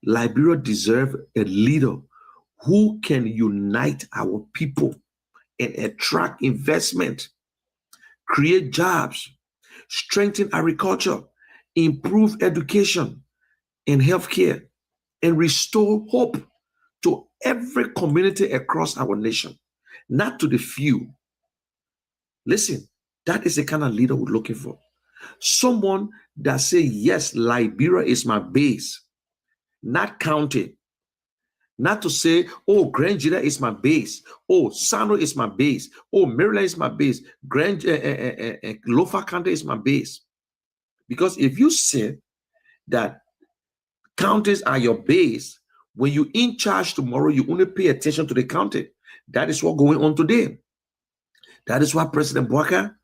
Liberia deserves a leader who can unite our people and attract investment, create jobs, strengthen agriculture, improve education and healthcare, and restore hope to every community across our nation, not to the few. Listen, that is the kind of leader we're looking for. Someone that say, yes, Liberia is my base, not counting. Not to say, oh, Grand GEDEH is my base. Oh, Sano is my base. Oh, Maryland is my base. Lofa County is my base. Because if you say that counties are your base, when you're in charge tomorrow, you only pay attention to the county. That is what's going on today. That is why President Bwaka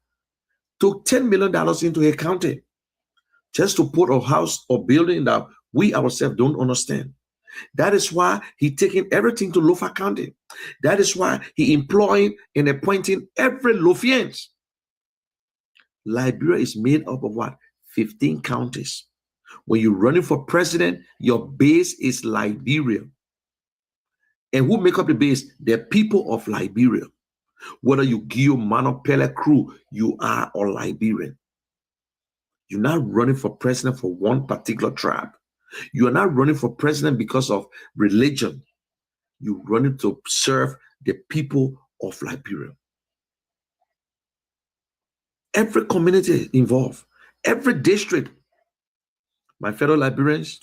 took $10 million into a county just to put a house or building that we ourselves don't understand. That is why he taking everything to Lofa County. That is why he employing and appointing every Lofians. Liberia is made up of what? 15 counties. When you're running for president, your base is Liberia. And who make up the base? The people of Liberia. Whether you Guillaume Mano Pele crew, you are a Liberian. You're not running for president for one particular tribe. You are not running for president because of religion. You're running to serve the people of Liberia. Every community involved, every district. My fellow Liberians,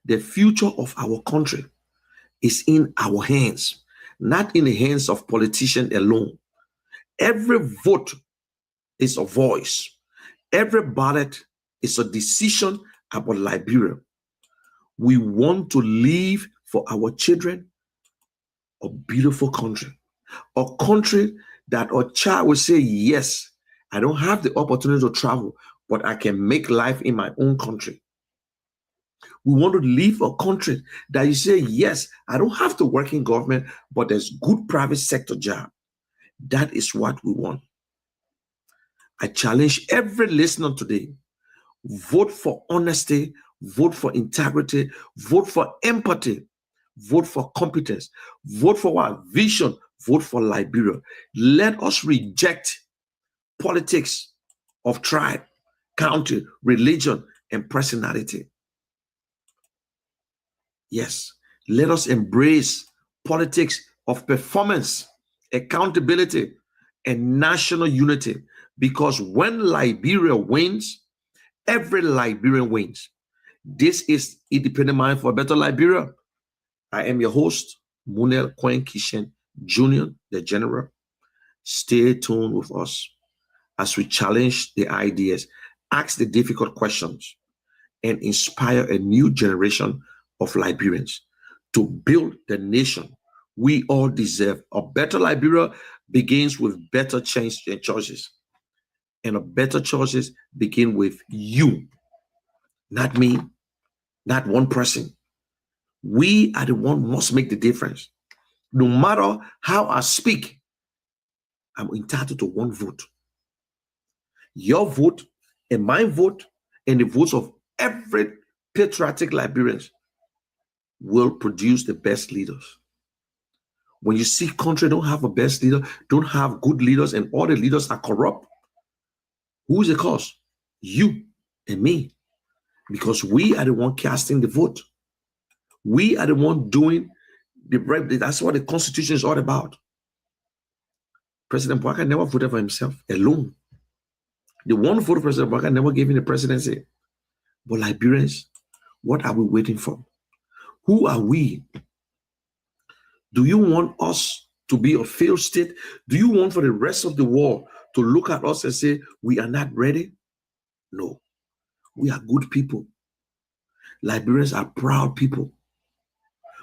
the future of our country is in our hands, not in the hands of politicians alone. Every vote is a voice. Every ballot is a decision about Liberia. We want to leave for our children a beautiful country, a country that a child will say, yes, I don't have the opportunity to travel, but I can make life in my own country. We want to leave a country that you say, yes, I don't have to work in government, but there's good private sector job. That is what we want. I challenge every listener today, vote for honesty, vote for integrity, vote for empathy, vote for competence, vote for what? Vision, vote for Liberia. Let us reject politics of tribe, country, religion, and personality. Yes, let us embrace politics of performance, accountability, and national unity. Because when Liberia wins, every Liberian wins. This is Independent Mind for a Better Liberia. I am your host, Munel Cohen Kishen Jr., the General. Stay tuned with us as we challenge the ideas, ask the difficult questions, and inspire a new generation of Liberians to build the nation we all deserve. A better Liberia begins with better change and choices. And a better choices begin with you, not me, not one person. We are the one who must make the difference. No matter how I speak, I'm entitled to one vote. Your vote and my vote and the votes of every patriotic Liberian will produce the best leaders. When you see country don't have a best leader, don't have good leaders, and all the leaders are corrupt, who is the cause? You and me. Because we are the one casting the vote. We are the one doing the right. That's what the Constitution is all about. President Bwaka never voted for himself alone. The one vote for President Bwaka never gave him the presidency. But Liberians, what are we waiting for? Who are we? Do you want us to be a failed state? Do you want for the rest of the world to look at us and say, we are not ready? No. We are good people. Liberians are proud people.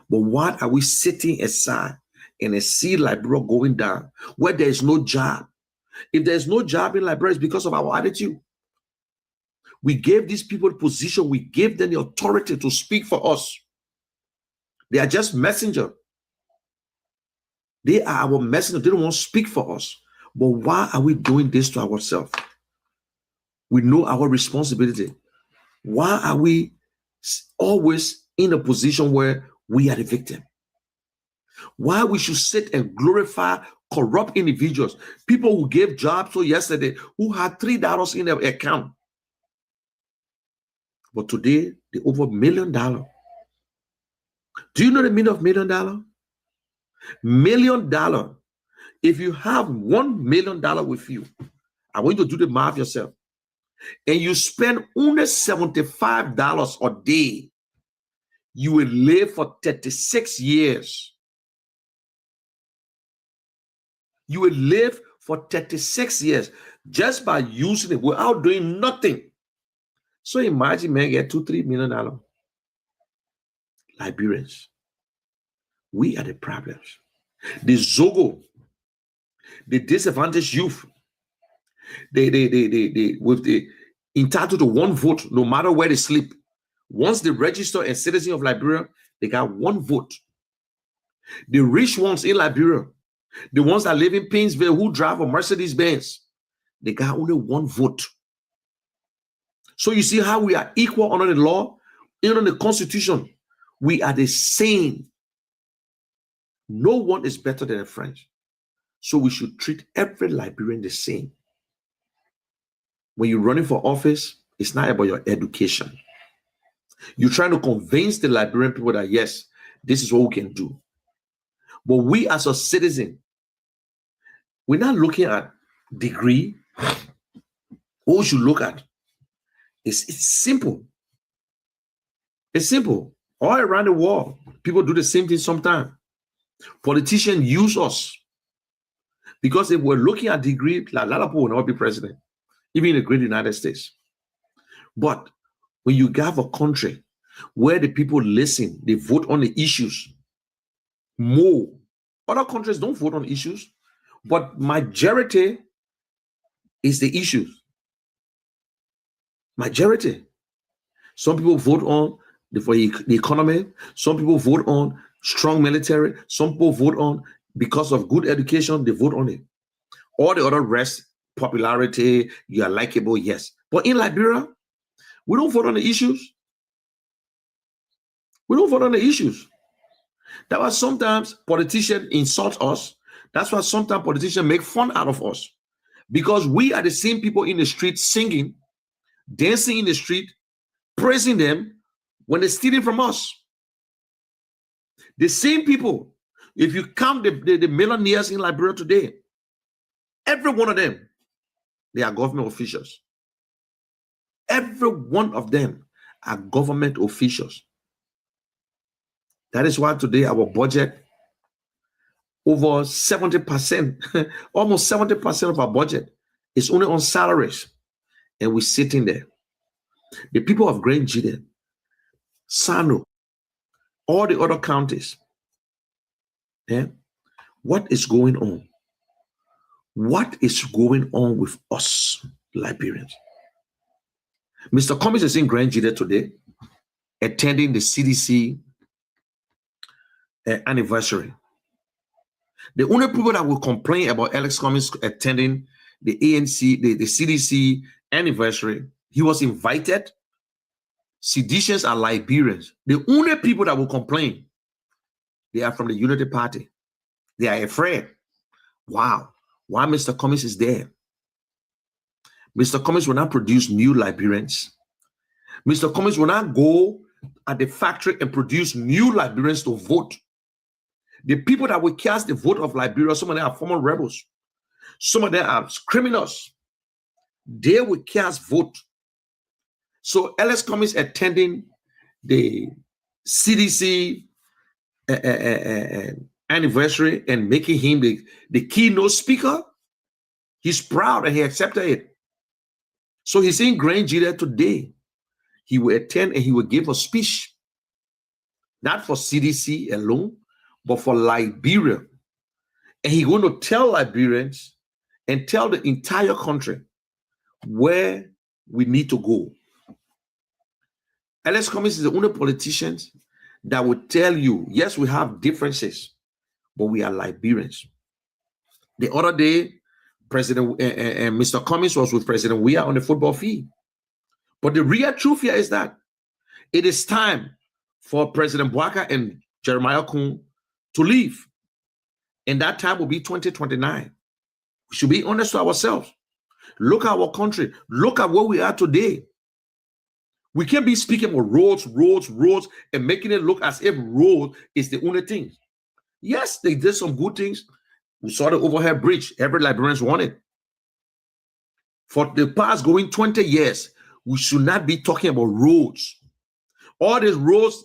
But what are we sitting aside and see Liberia going down where there is no job? If there's no job in Liberia, it's because of our attitude. We gave these people position. We gave them the authority to speak for us. They are just messenger. They are our messenger. They don't want to speak for us. But why are we doing this to ourselves? We know our responsibility. Why are we always in a position where we are the victim. Why we should sit and glorify corrupt individuals, people who gave jobs to yesterday, who had $3 in their account, but today they over $1 million. Do you know the meaning of $1 million? $1 million. If you have $1 million with you, I want you to do the math yourself, and you spend only $75 a day, you will live for 36 years. You will live for 36 years just by using it without doing nothing. So imagine, man, get $2-3 million. Liberians, we are the problems. The Zogo, the disadvantaged youth, they with the entitled to one vote, no matter where they sleep. Once they register as citizen of Liberia, they got one vote. The rich ones in Liberia, the ones that live in Painesville, who drive a Mercedes-Benz, they got only one vote. So you see how we are equal under the law, under the Constitution. We are the same. No one is better than a friend. So we should treat every Liberian the same. When you're running for office, it's not about your education. You're trying to convince the Liberian people that, yes, this is what we can do. But we as a citizen, we're not looking at degree. What we should look at is it's simple. It's simple. All around the world, people do the same thing sometimes. Politicians use us. Because if we're looking at degree, a lot of people will not be president, even in the great United States. But when you have a country where the people listen, they vote on the issues more. Other countries don't vote on issues, but majority is the issues. Majority. Some people vote on the economy. Some people vote on strong military. Some people vote on, because of good education, they vote on it. All the other rest, popularity, you are likable, yes. But in Liberia, we don't vote on the issues. We don't vote on the issues. That's why sometimes politicians insult us. That's why sometimes politicians make fun out of us. Because we are the same people in the street singing, dancing in the street, praising them when they're stealing from us. The same people, if you count the millionaires in Liberia today, every one of them, they are government officials. Every one of them are government officials. That is why today our budget, over 70%, almost 70% of our budget is only on salaries. And we're sitting there. The people of Grand GEDEH, Sano, all the other counties, what is going on? What is going on with us, Liberians? Mr. Cummings is in Grand GEDEH today, attending the CDC anniversary. The only people that will complain about Alex Cummings attending the ANC, the CDC anniversary, he was invited. Seditious are Liberians. The only people that will complain, they are from the Unity Party. They are afraid. Wow. Why Mr. Cummings is there? Mr. Cummings will not produce new Liberians. Mr. Cummings will not go at the factory and produce new Liberians to vote. The people that will cast the vote of Liberia, some of them are former rebels. Some of them are criminals. They will cast vote. So Alex Cummings attending the CDC anniversary and making him the keynote speaker, he's proud and he accepted it. So he's in Grand GEDEH today. He will attend and he will give a speech, not for CDC alone, but for Liberia. And he's going to tell Liberians and tell the entire country where we need to go. Alex Cummings is the only politician that will tell you, yes, we have differences, but we are Liberians. The other day, President Mr. Cummings was with President Weah on the football field. But the real truth here is that It is time for President Bouaka and Jeremiah Kun to leave. And that time will be 2029. We should be honest to ourselves. Look at our country. Look at where we are today. We can't be speaking of roads, and making it look as if road is the only thing. Yes, they did some good things. We saw the overhead bridge. Every Liberians wanted. For the past going 20 years, we should not be talking about roads. All these roads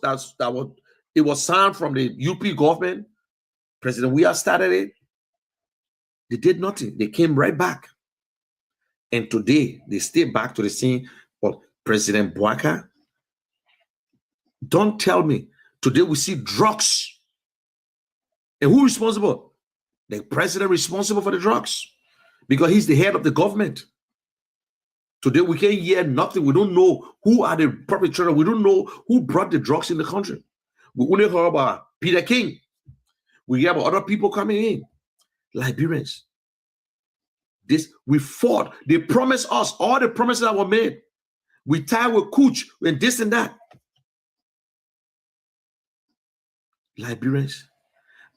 it was signed from the UP government. President Weah started it. They did nothing. They came right back. And today, they stay back to the scene of President Bouaka. Don't tell me. Today, we see drugs. And who is responsible? The president responsible for the drugs. Because he's the head of the government. Today, we can't hear nothing. We don't know who are the perpetrators. We don't know who brought the drugs in the country. We only heard about Peter King. We hear about other people coming in. Liberians. We fought. They promised us all the promises that were made. We tied with Cooch and this and that. Liberians,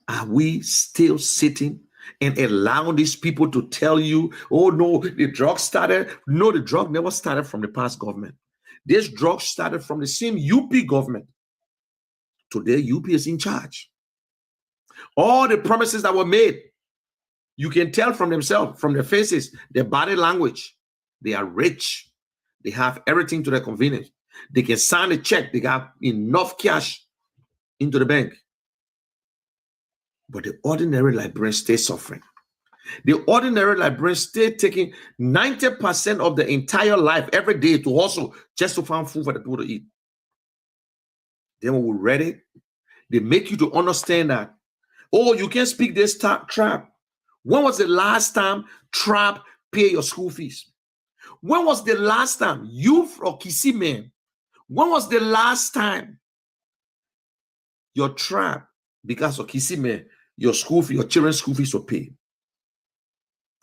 are we still sitting and allowing these people to tell you, oh no, the drug started? No, the drug never started from the past government. This drug started from the same UP government. Today, UP is in charge. All the promises that were made, you can tell from themselves, from their faces, their body language. They are rich. They have everything to their convenience. They can sign a check. They got enough cash into the bank. But the ordinary Liberian stay suffering. The ordinary Liberian stay taking 90% of the entire life every day to hustle just to find food for the people to eat. Then when we read it, they make you to understand that, oh, you can't speak this trap. When was the last time trap pay your school fees? When was the last time you or Kisi man? When was the last time your trap, because of Kisi man, your school fee, your children's school fees were paid?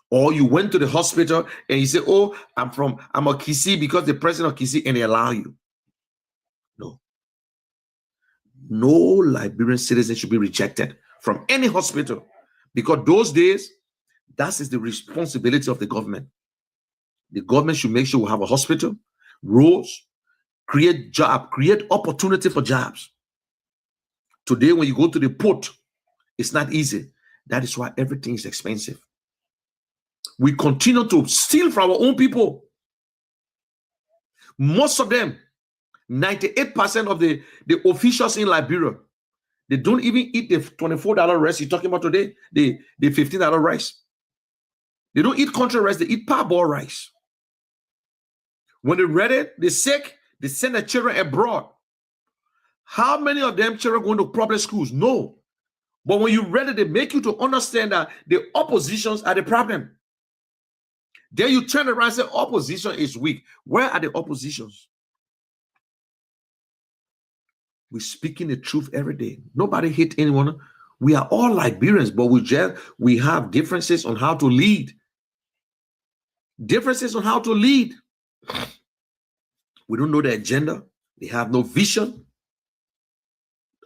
Or you went to the hospital and you say, oh, I'm a Kisi because the president of Kisi, and they allow you. No. No Liberian citizen should be rejected from any hospital, because those days, that is the responsibility of the government. The government should make sure we have a hospital, roads, create jobs, create opportunity for jobs. Today, when you go to the port, it's not easy. That is why everything is expensive. We continue to steal from our own people. Most of them, 98% of the officials in Liberia, they don't even eat the $24 rice you're talking about today, the $15 rice. They don't eat country rice, they eat parboiled rice. When they read it, they're sick, they send their children abroad. How many of them children going to public schools? No. But when you read it, they make you to understand that the oppositions are the problem. Then you turn around and say, opposition is weak. Where are the oppositions? We're speaking the truth every day. Nobody hate anyone. We are all Liberians, but we have differences on how to lead. Differences on how to lead. We don't know the agenda. They have no vision.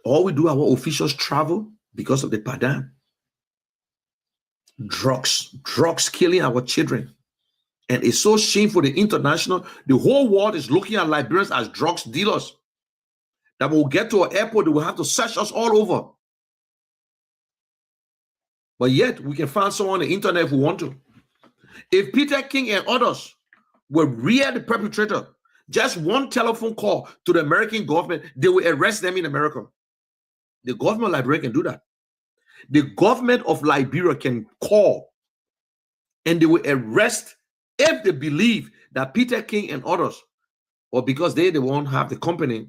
All we do, our officials travel because of the padan. Drugs killing our children. And it's so shameful. The whole world is looking at Liberians as drugs dealers. That we'll get to an airport, they will have to search us all over. But yet, we can find someone on the internet if we want to. If Peter King and others were real the perpetrator, just one telephone call to the American government, they will arrest them in America. The government of Liberia can do that. The government of Liberia can call and they will arrest if they believe that Peter King and others, or because they won't have the company,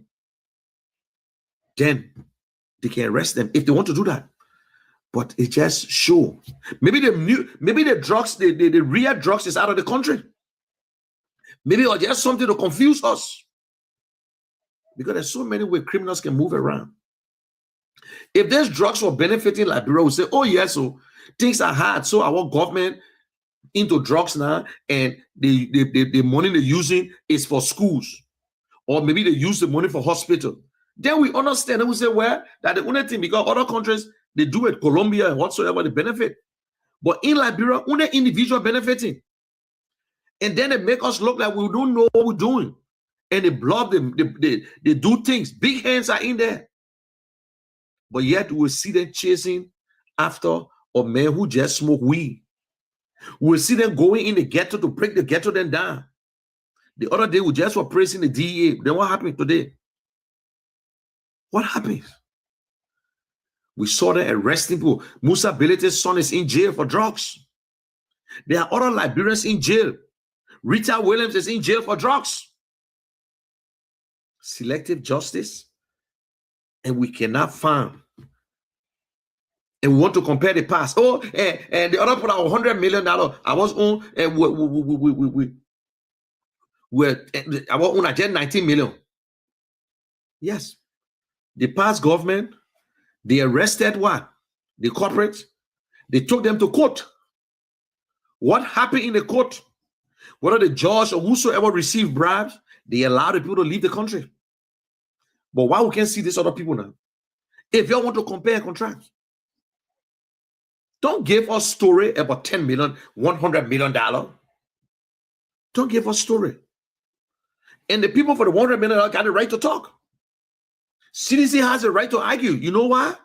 then they can arrest them if they want to do that. But it just shows. Maybe the drugs, the real drugs is out of the country. Maybe it's just something to confuse us. Because there's so many ways criminals can move around. If there's drugs for benefiting Liberia, we say, oh yes, so things are hard. So our government into drugs now, and the money they're using is for schools. or maybe they use the money for hospital. Then we understand and we say, well, that the only thing, because other countries, they do it, Colombia and whatsoever, they benefit. But in Liberia, only individual benefiting. And then they make us look like we don't know what we're doing. And they block them, they do things. Big hands are in there. But yet we'll see them chasing after a man who just smoke weed. We'll see them going in the ghetto to break the ghetto then down. The other day we just were praising the DEA. Then what happened today? What happened? We saw them arresting people. Musa Belete's son is in jail for drugs. There are other Liberians in jail. Rita Williams is in jail for drugs. Selective justice. And we cannot find. And we want to compare the past. Oh, and the other put out $100 million. I was on, and I was on at 19 million. Yes. The past government, they arrested what? The corporates. They took them to court. What happened in the court? Whether the judge or whosoever received bribes, they allowed the people to leave the country. But why we can't see these other people now? If you want to compare and contrast, don't give us story about 10 million, $100 million. Don't give us story. And the people for the $100 million got the right to talk. CDC has a right to argue. You know why?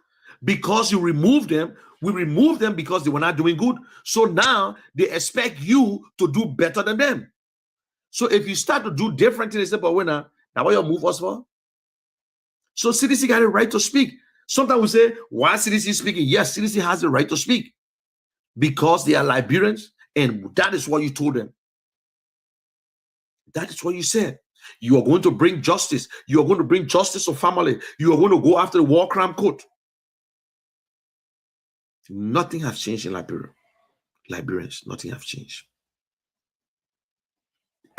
Because you remove them. We remove them because they were not doing good. So now they expect you to do better than them. So if you start to do different things, they say, but we're not. Now what you move us for? So CDC got a right to speak. Sometimes we say, why CDC speaking? Yes, CDC has the right to speak because they are Liberians, and that is what you told them. That is what you said. You are going to bring justice. You are going to bring justice to family. You are going to go after the war crime court. Nothing has changed in Liberia. Liberians, nothing has changed.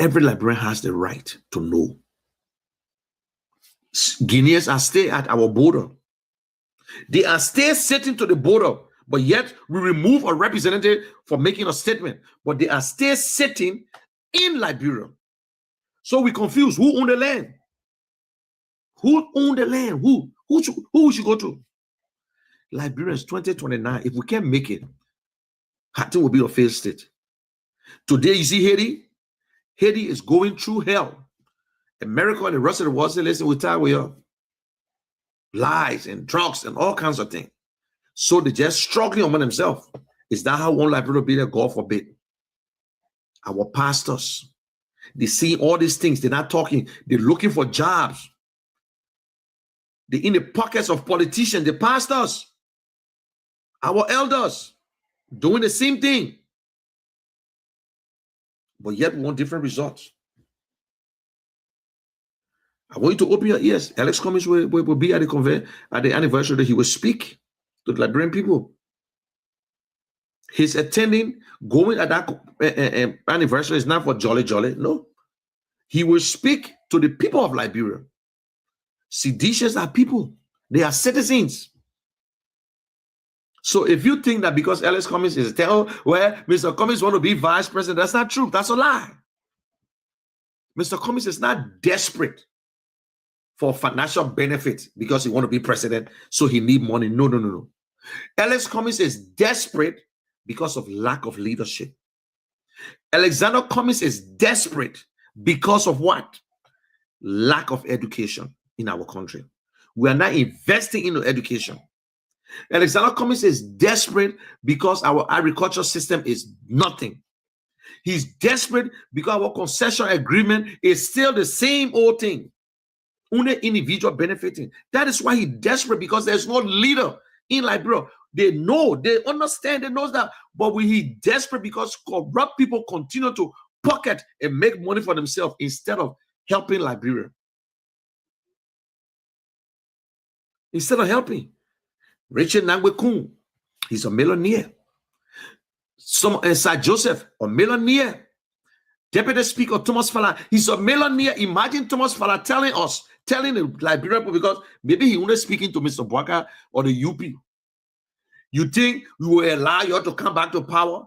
Every Liberian has the right to know. Guineans are still at our border. They are still sitting to the border, but yet we remove a representative for making a statement. But they are still sitting in Liberia. So we confuse who owned the land. Who owned the land? Who we should go to? Liberians 2029. If we can't make it, Haiti will be a failed state. Today, you see Haiti. Haiti is going through hell. America and the rest of the world say, listen, we're tired with you. Lies and drugs and all kinds of things. So they're just struggling among themselves. Is that how one Liberia will be there? God forbid. Our pastors, they see all these things. They're not talking. They're looking for jobs. They're in the pockets of politicians, the pastors, our elders, doing the same thing. But yet we want different results. I want you to open your ears. Alex Cummings will be at the anniversary that he will speak to the Liberian people. He's attending, going at that anniversary is not for jolly. No. He will speak to the people of Liberia. Seditious are people. They are citizens. So if you think that because Alex Cummings is Mr. Cummings want to be vice president, that's not true. That's a lie. Mr. Cummings is not desperate for financial benefit because he want to be president, so he need money. No. Alex Cummings is desperate because of lack of leadership. Alexander Cummings is desperate because of what? Lack of education in our country. We are not investing in education. Alexander Cummings is desperate because our agriculture system is nothing. He's desperate because our concession agreement is still the same old thing. Only individual benefiting. That is why he's desperate, because there's no leader in Liberia. They know, they understand, they know that. But he's desperate because corrupt people continue to pocket and make money for themselves instead of helping Liberia. Instead of helping. Richard Nangwe-Kun, he's a millionaire. Sir Joseph, a millionaire. Deputy Speaker Thomas Fala, he's a millionaire. Imagine Thomas Fala telling the Liberian people, because maybe he only speaking to Mr. Bwaka or the UP. You think we will allow you to come back to power?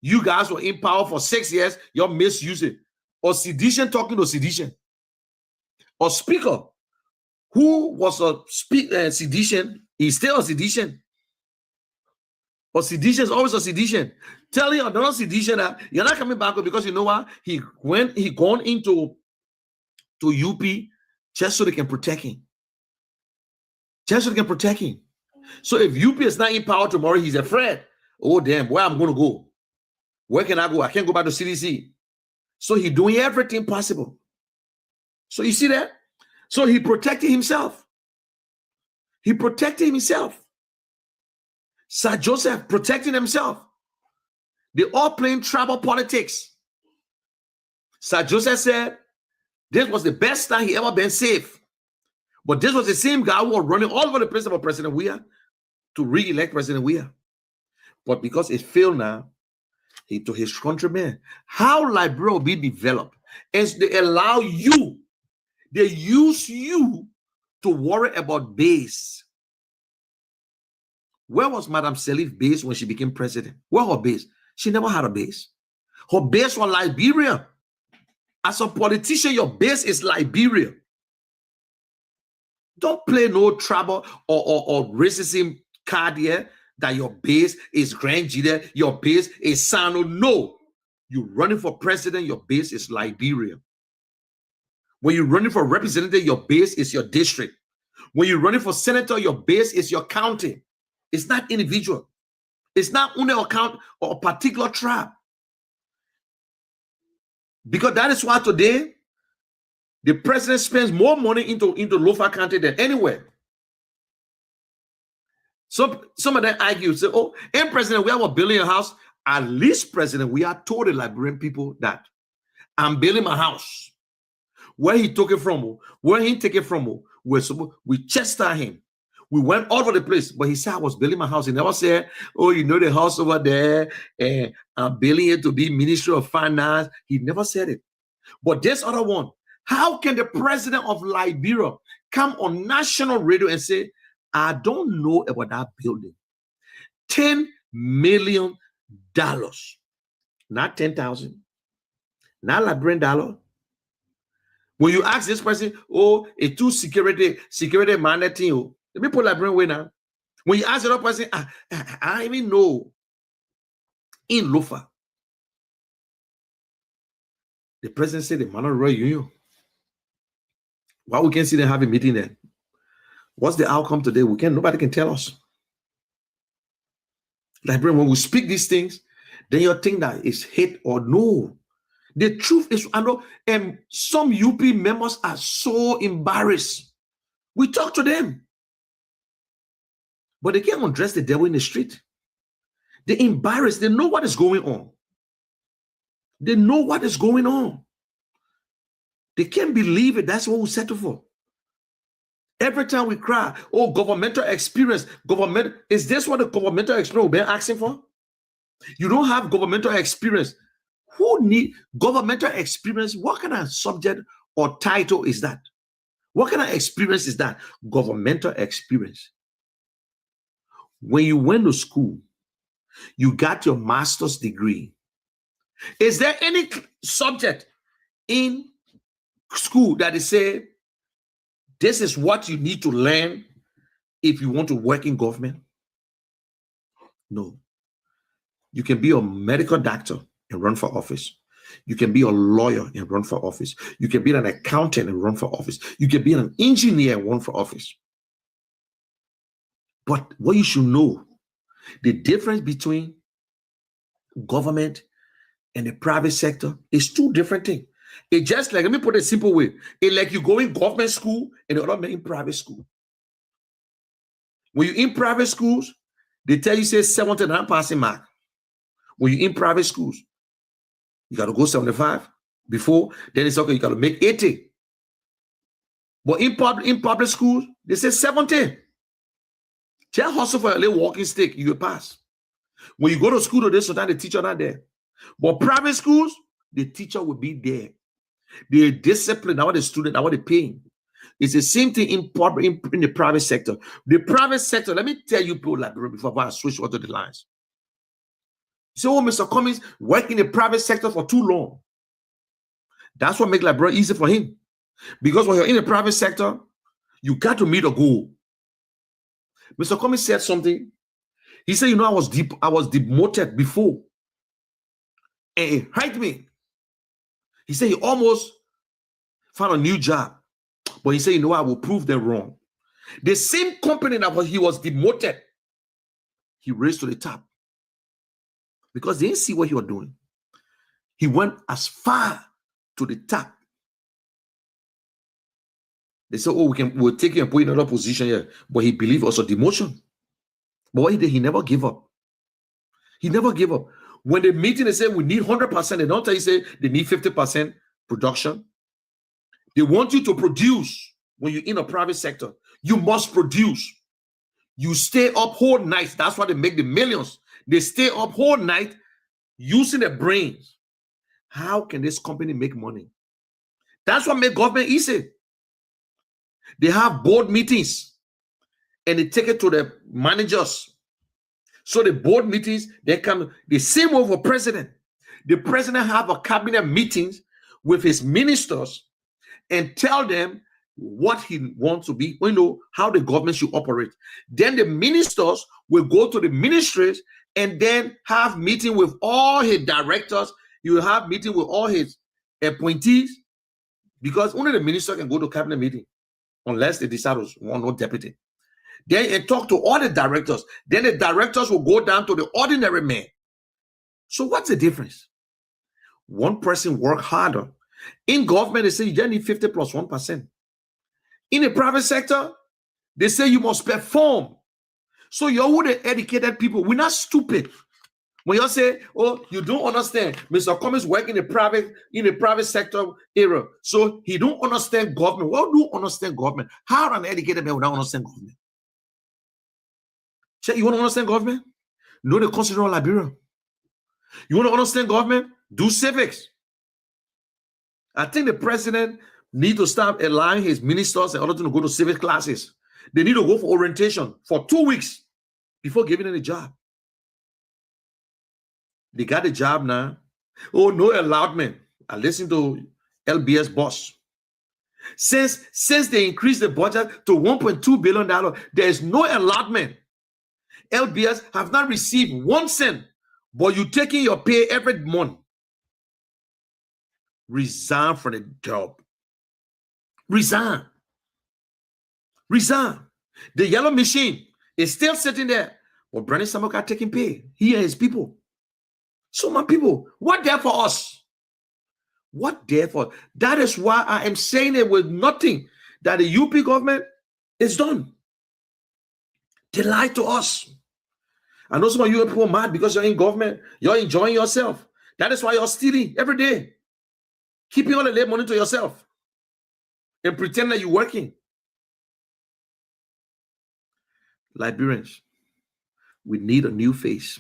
You guys were in power for 6 years. You're misusing. Or sedition talking to sedition. or speaker who was a sedition, he's still a sedition. Or sedition is always a sedition. Tell you another sedition that you're not coming back because you know what? He gone into UP just so they can protect him. Just so they can protect him. So if UP is not in power tomorrow, he's afraid. Oh damn, where I'm gonna go? Where can I go? I can't go back to CDC. So he's doing everything possible. So you see that? So he protected himself. He protected himself. Sir Joseph protecting himself. They all playing tribal politics. Sir Joseph said this was the best time he ever been safe. But this was the same guy who was running all over the place about President Weah to re-elect President Weah. But because it failed now, he told his countrymen how Liberia will be developed. And they allow you, they use you to worry about base. Where was Madame Sirleaf base when she became president? Where her base? She never had a base. Her base was Liberia. As a politician, your base is Liberia. Don't play no trouble or racism card here that your base is Grand GEDEH, your base is Sano. No. You're running for president, your base is Liberia. When you're running for representative, your base is your district. When you're running for senator, your base is your county. It's not individual. It's not only a count or a particular tribe. Because that is why today the president spends more money into Lofa County than anywhere. So some of them argue, say, oh, and President, we are building a house. At least, President, we are told the Liberian people that I'm building my house. Where he took it from, where he take it from, we chastised him. We went all over the place, but he said, I was building my house. He never said, oh, you know the house over there, and I'm building it to be Ministry of Finance. He never said it. But this other one, how can the president of Liberia come on national radio and say, I don't know about that building? $10 million. Not 10,000. Not Liberian dollar. When you ask this person, oh, a two security mandate thing, let me put Liberian way now. When you ask the other person, I even know in Lofa, the president said the man of Royal Union. Why we can't see them have a meeting there? What's the outcome today? Nobody can tell us. Liberian, when we speak these things, then you think that it's hate or no. The truth is, I know, and some UP members are so embarrassed. We talk to them. But they can't undress the devil in the street. They're embarrassed. They know what is going on. They know what is going on. They can't believe it. That's what we settle for. Every time we cry, oh, governmental experience. Government, is this what the governmental experience we've been asking for? You don't have governmental experience. Who need governmental experience? What kind of subject or title is that? What kind of experience is that? Governmental experience. When you went to school, you got your master's degree. Is there any subject in school that is say, this is what you need to learn if you want to work in government? No. You can be a medical doctor and run for office. You can be a lawyer and run for office. You can be an accountant and run for office. You can be an engineer and run for office. But what you should know, the difference between government and the private sector is two different things. It just like, let me put it a simple way. It's like you go in government school and the other man in private school. When you're in private schools, they tell you say 79 passing mark. When you're in private schools, you got to go 75 before, then it's okay, you got to make 80. But in public schools, they say 70. Just hustle for a little walking stick, you will pass. When you go to school today, sometimes the teacher not there. But private schools, the teacher will be there. The discipline, now the student, now the paying. It's the same thing in the private sector. The private sector, let me tell you people like before I switch onto the lines. So Mr. Cummings worked in the private sector for too long. That's what makes Liberia easy for him. Because when you're in the private sector, you got to meet a goal. Mr. Cummings said something. He said, I was demoted before. And it hurt me. He said he almost found a new job. But he said, I will prove them wrong. The same company that he was demoted, he raised to the top. Because they didn't see what he was doing. He went as far to the top. They said, we'll take you and put you in another position here. But he believed also demotion. But what he did, he never gave up. He never gave up. When the meeting, they say we need 100%. They don't tell you, say they need 50% production. They want you to produce. When you're in a private sector, you must produce. You stay up whole night. That's why they make the millions. They stay up whole night using their brains. How can this company make money? That's what make government easy. They have board meetings and they take it to the managers. So the board meetings, they come the same over president. The president have a cabinet meetings with his ministers and tell them what he wants to be, how the government should operate. Then the ministers will go to the ministries and then have meeting with all his directors. You will have meeting with all his appointees, because only the minister can go to cabinet meeting unless they decide to want no deputy. Then they talk to all the directors. Then the directors will go down to the ordinary man. So what's the difference? One person work harder. In government, they say you just need 50 plus 1%. In the private sector, they say you must perform. So you're with the educated people. We're not stupid. When you say, you don't understand, Mr. Cummings work in the private sector era, so he don't understand government. Well, do understand government? How an educated man would not understand government? You want to understand government? Know the Constitution of Liberia. You want to understand government? Do civics. I think the president need to start allowing his ministers and others to go to civic classes. They need to go for orientation for 2 weeks before giving them a job. They got a job now. No allotment. I listen to LBS boss. Since they increased the budget to $1.2 billion, there is no allotment. LBS have not received 1 cent, but you taking your pay every month. Resign from the job. Resign. Resign. The yellow machine is still sitting there. But Brandon Samuel are taking pay. He and his people. So my people, what there for us? What there for? That is why I am saying it with nothing that the UP government is done. They lied to us. I know some of you people are mad because you're in government. You're enjoying yourself. That is why you're stealing every day. Keeping all the late money to yourself. And pretend that you're working. Liberians, we need a new face.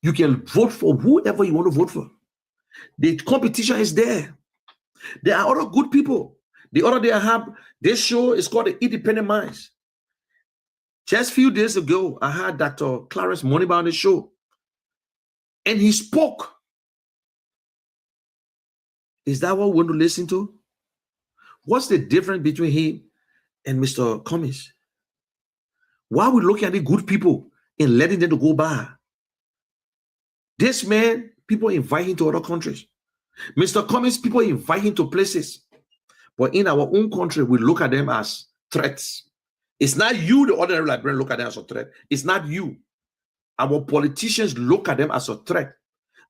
You can vote for whoever you want to vote for. The competition is there. There are other good people. The other day I have this show is called The Independent Minds. Just a few days ago, I had Dr. Clarence Moniba on the show. And he spoke. Is that what we want to listen to? What's the difference between him and Mr. Cummings? Why are we looking at the good people and letting them to go by? This man, people invite him to other countries. Mr. Cummings, people invite him to places. But in our own country, we look at them as threats. It's not you, the ordinary Liberian, look at them as a threat. It's not you. Our politicians look at them as a threat.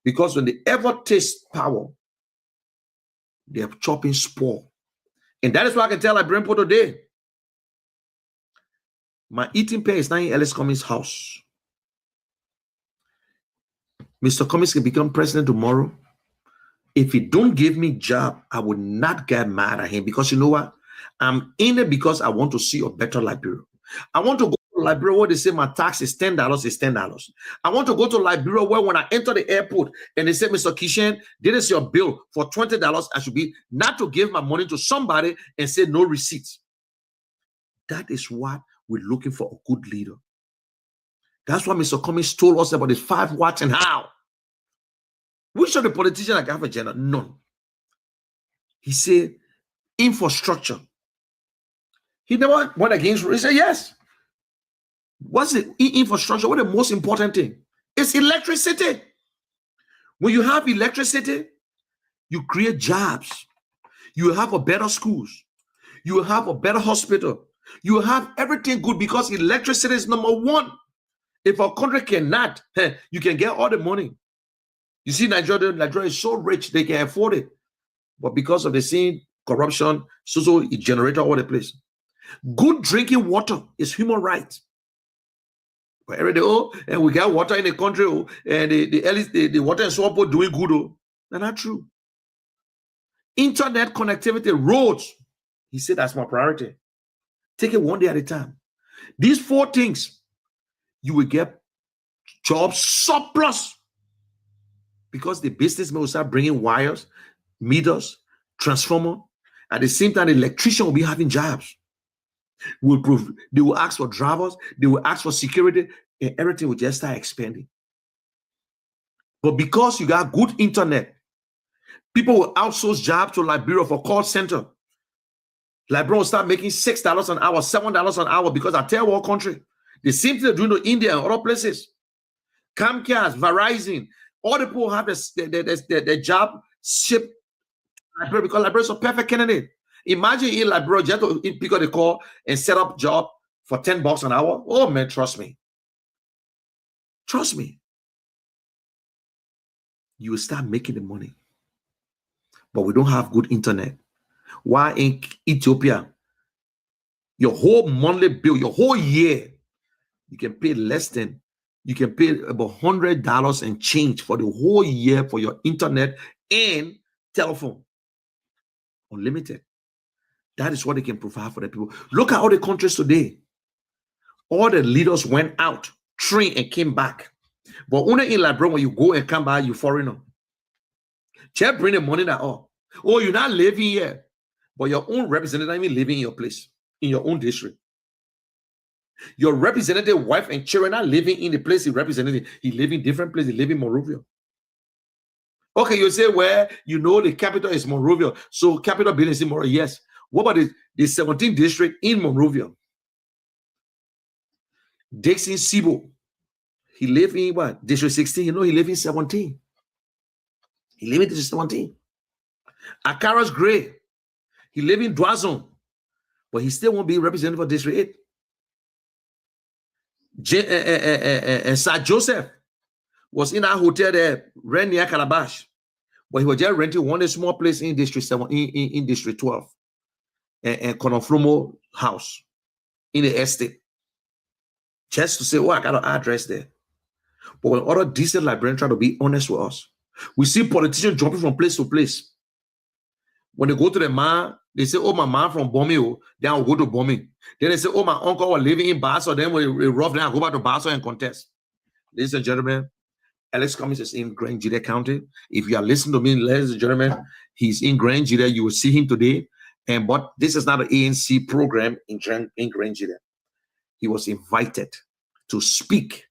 Because when they ever taste power, they are chopping spoil. And that is why I can tell Liberian people today, my eating pay is not in Ellis Cummings' house. Mr. Cummings can become president tomorrow. If he don't give me job, I would not get mad at him, because you know what? I'm in it because I want to see a better Liberia. I want to go to Liberia where they say my tax is $10, is $10. I want to go to Liberia where when I enter the airport and they say, Mr. Kishan, this is your bill for $20, I should be not to give my money to somebody and say no receipts. That is what we're looking for, a good leader. That's why Mr. Cummings told us about his 5 watts and how. Which of the politicians that have agenda? None. He said, infrastructure. He never went against. He said yes. What's the infrastructure? What the most important thing? It's electricity. When you have electricity, you create jobs. You have a better schools. You have a better hospital. You have everything good because electricity is number one. If a country cannot, you can get all the money. You see, Nigeria is so rich, they can afford it. But because of the same corruption, so it generates all the place. Good drinking water is human right. But every day, and we got water in the country, and the water and swamp doing good. That's not true. Internet connectivity, roads. He said that's my priority. Take it one day at a time. These 4 things, you will get job surplus because the businessmen will start bringing wires, meters, transformer. At the same time, the electrician will be having jobs. They will ask for drivers, they will ask for security, and everything will just start expanding. But because you got good internet, people will outsource jobs to Liberia for call center. Liberia will start making $6 an hour, $7 an hour because I tell what country. The same thing they're doing to India and other places. Comcast, Verizon, all the people have their job shipped to Liberia because Liberia is a perfect candidate. Imagine in Liberia just to pick up the call and set up job for $10 an hour. Oh man, trust me. Trust me. You will start making the money. But we don't have good internet. Why in Ethiopia, your whole monthly bill, your whole year, you can pay about $100 and change for the whole year for your internet and telephone. Unlimited. That is what they can provide for the people. Look at all the countries today. All the leaders went out, trained, and came back. But only in Liberia, when you go and come back, you foreigner. Just bring the money that all. Oh, you're not living here. But your own representative even living in your place, in your own district. Your representative wife and children are living in the place he represented. He live in different places. He live in Monrovia. Okay, you say, well, you know the capital is Monrovia. So capital building is in Monrovia. Yes. What about the 17th district in Monrovia? Dixon Sibo. He live in what? District 16. You know, he live in 17. He live in District 17. Akaras Gray. He live in Dwazon. But he still won't be represented for District 8. Sir Joseph was in that hotel there, rent near Calabash. But he was just renting one small place in District 7, in District 12. And Konofromo house in the estate. Just to say, oh, I got an address there. But when other decent Liberians try to be honest with us, we see politicians jumping from place to place. When they go to the man, they say, oh, my man from Bomi, then I'll go to Bomi. Then they say, oh, my uncle was living in Basso, then we rough, then I'll go back to Basso and contest. Ladies and gentlemen, Alex Cummings is in Grand GEDEH County. If you are listening to me, ladies and gentlemen, he's in Grand GEDEH. You will see him today. But this is not an ANC program in Grand GEDEH. He was invited to speak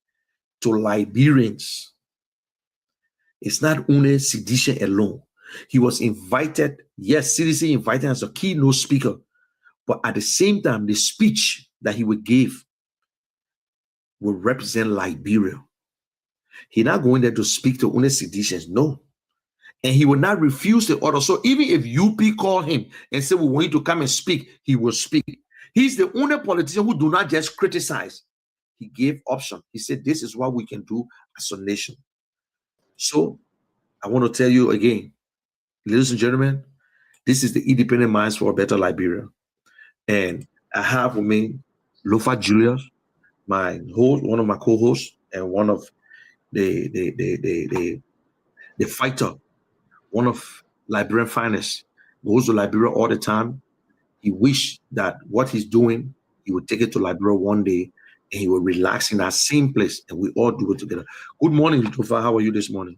to Liberians. It's not only sedition alone. He was invited, yes, CDC invited as a keynote speaker, but at the same time, the speech that he would give will represent Liberia. He's not going there to speak to only seditions, no. And he will not refuse the order. So even if UP call him and say, we want you to come and speak, he will speak. He's the only politician who do not just criticize. He gave option. He said, this is what we can do as a nation. So I want to tell you again, ladies and gentlemen, this is the Independent Minds for a Better Liberia. And I have with me Lofa Julius, my host, one of my co-hosts, and one of the fighter, one of Liberian finest, goes to Liberia all the time. He wished that what he's doing, he would take it to Liberia one day, and he will relax in that same place, and we all do it together. Good morning, Lofa. How are you this morning?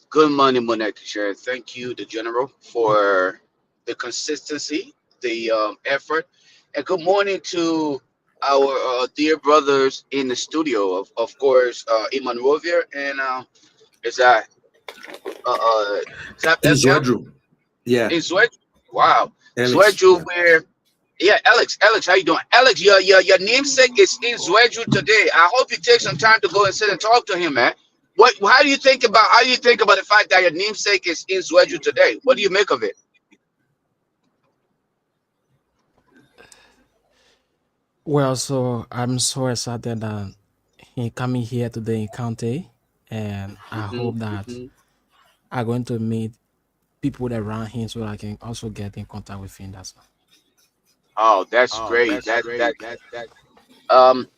Good morning, Monet. Thank you, the General, for the consistency, the effort, and good morning to our dear brothers in the studio. Of course, in Monrovia, and is that in ZWEDRU? Yeah. In ZWEDRU? Wow. Alex, ZWEDRU, yeah. where yeah, Alex, how you doing? Alex, your namesake is in ZWEDRU today. I hope you take some time to go and sit and talk to him, man. How do you think about the fact that your namesake is in ZWEDRU today? What do you make of it? Well, so I'm so excited that he coming here today in county, and I Hmm. hope that I'm going to meet people around him so I can also get in contact with him. That's all. Oh, that's great.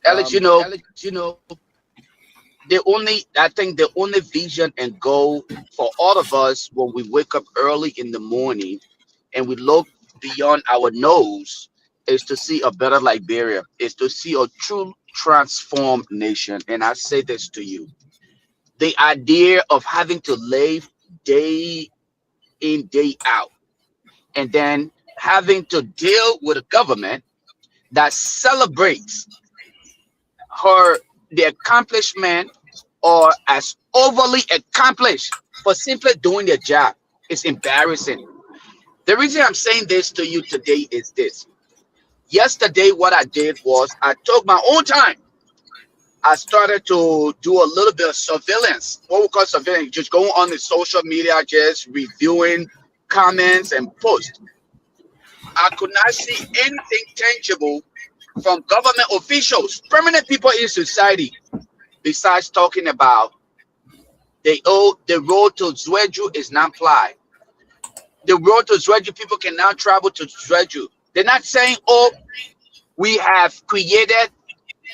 Alex, I think the only vision and goal for all of us when we wake up early in the morning and we look beyond our nose is to see a better Liberia, is to see a true transformed nation. And I say this to you, the idea of having to live day in, day out, and then having to deal with a government that celebrates her the accomplishment or as overly accomplished for simply doing their job is embarrassing. The reason I'm saying this to you today is this. Yesterday, what I did was I took my own time. I started to do a little bit of surveillance. What we call surveillance, just going on the social media, just reviewing comments and posts. I could not see anything tangible from government officials, permanent people in society, besides talking about the road to ZWEDRU is not ply. The road to ZWEDRU, people can now travel to ZWEDRU. They're not saying, oh, we have created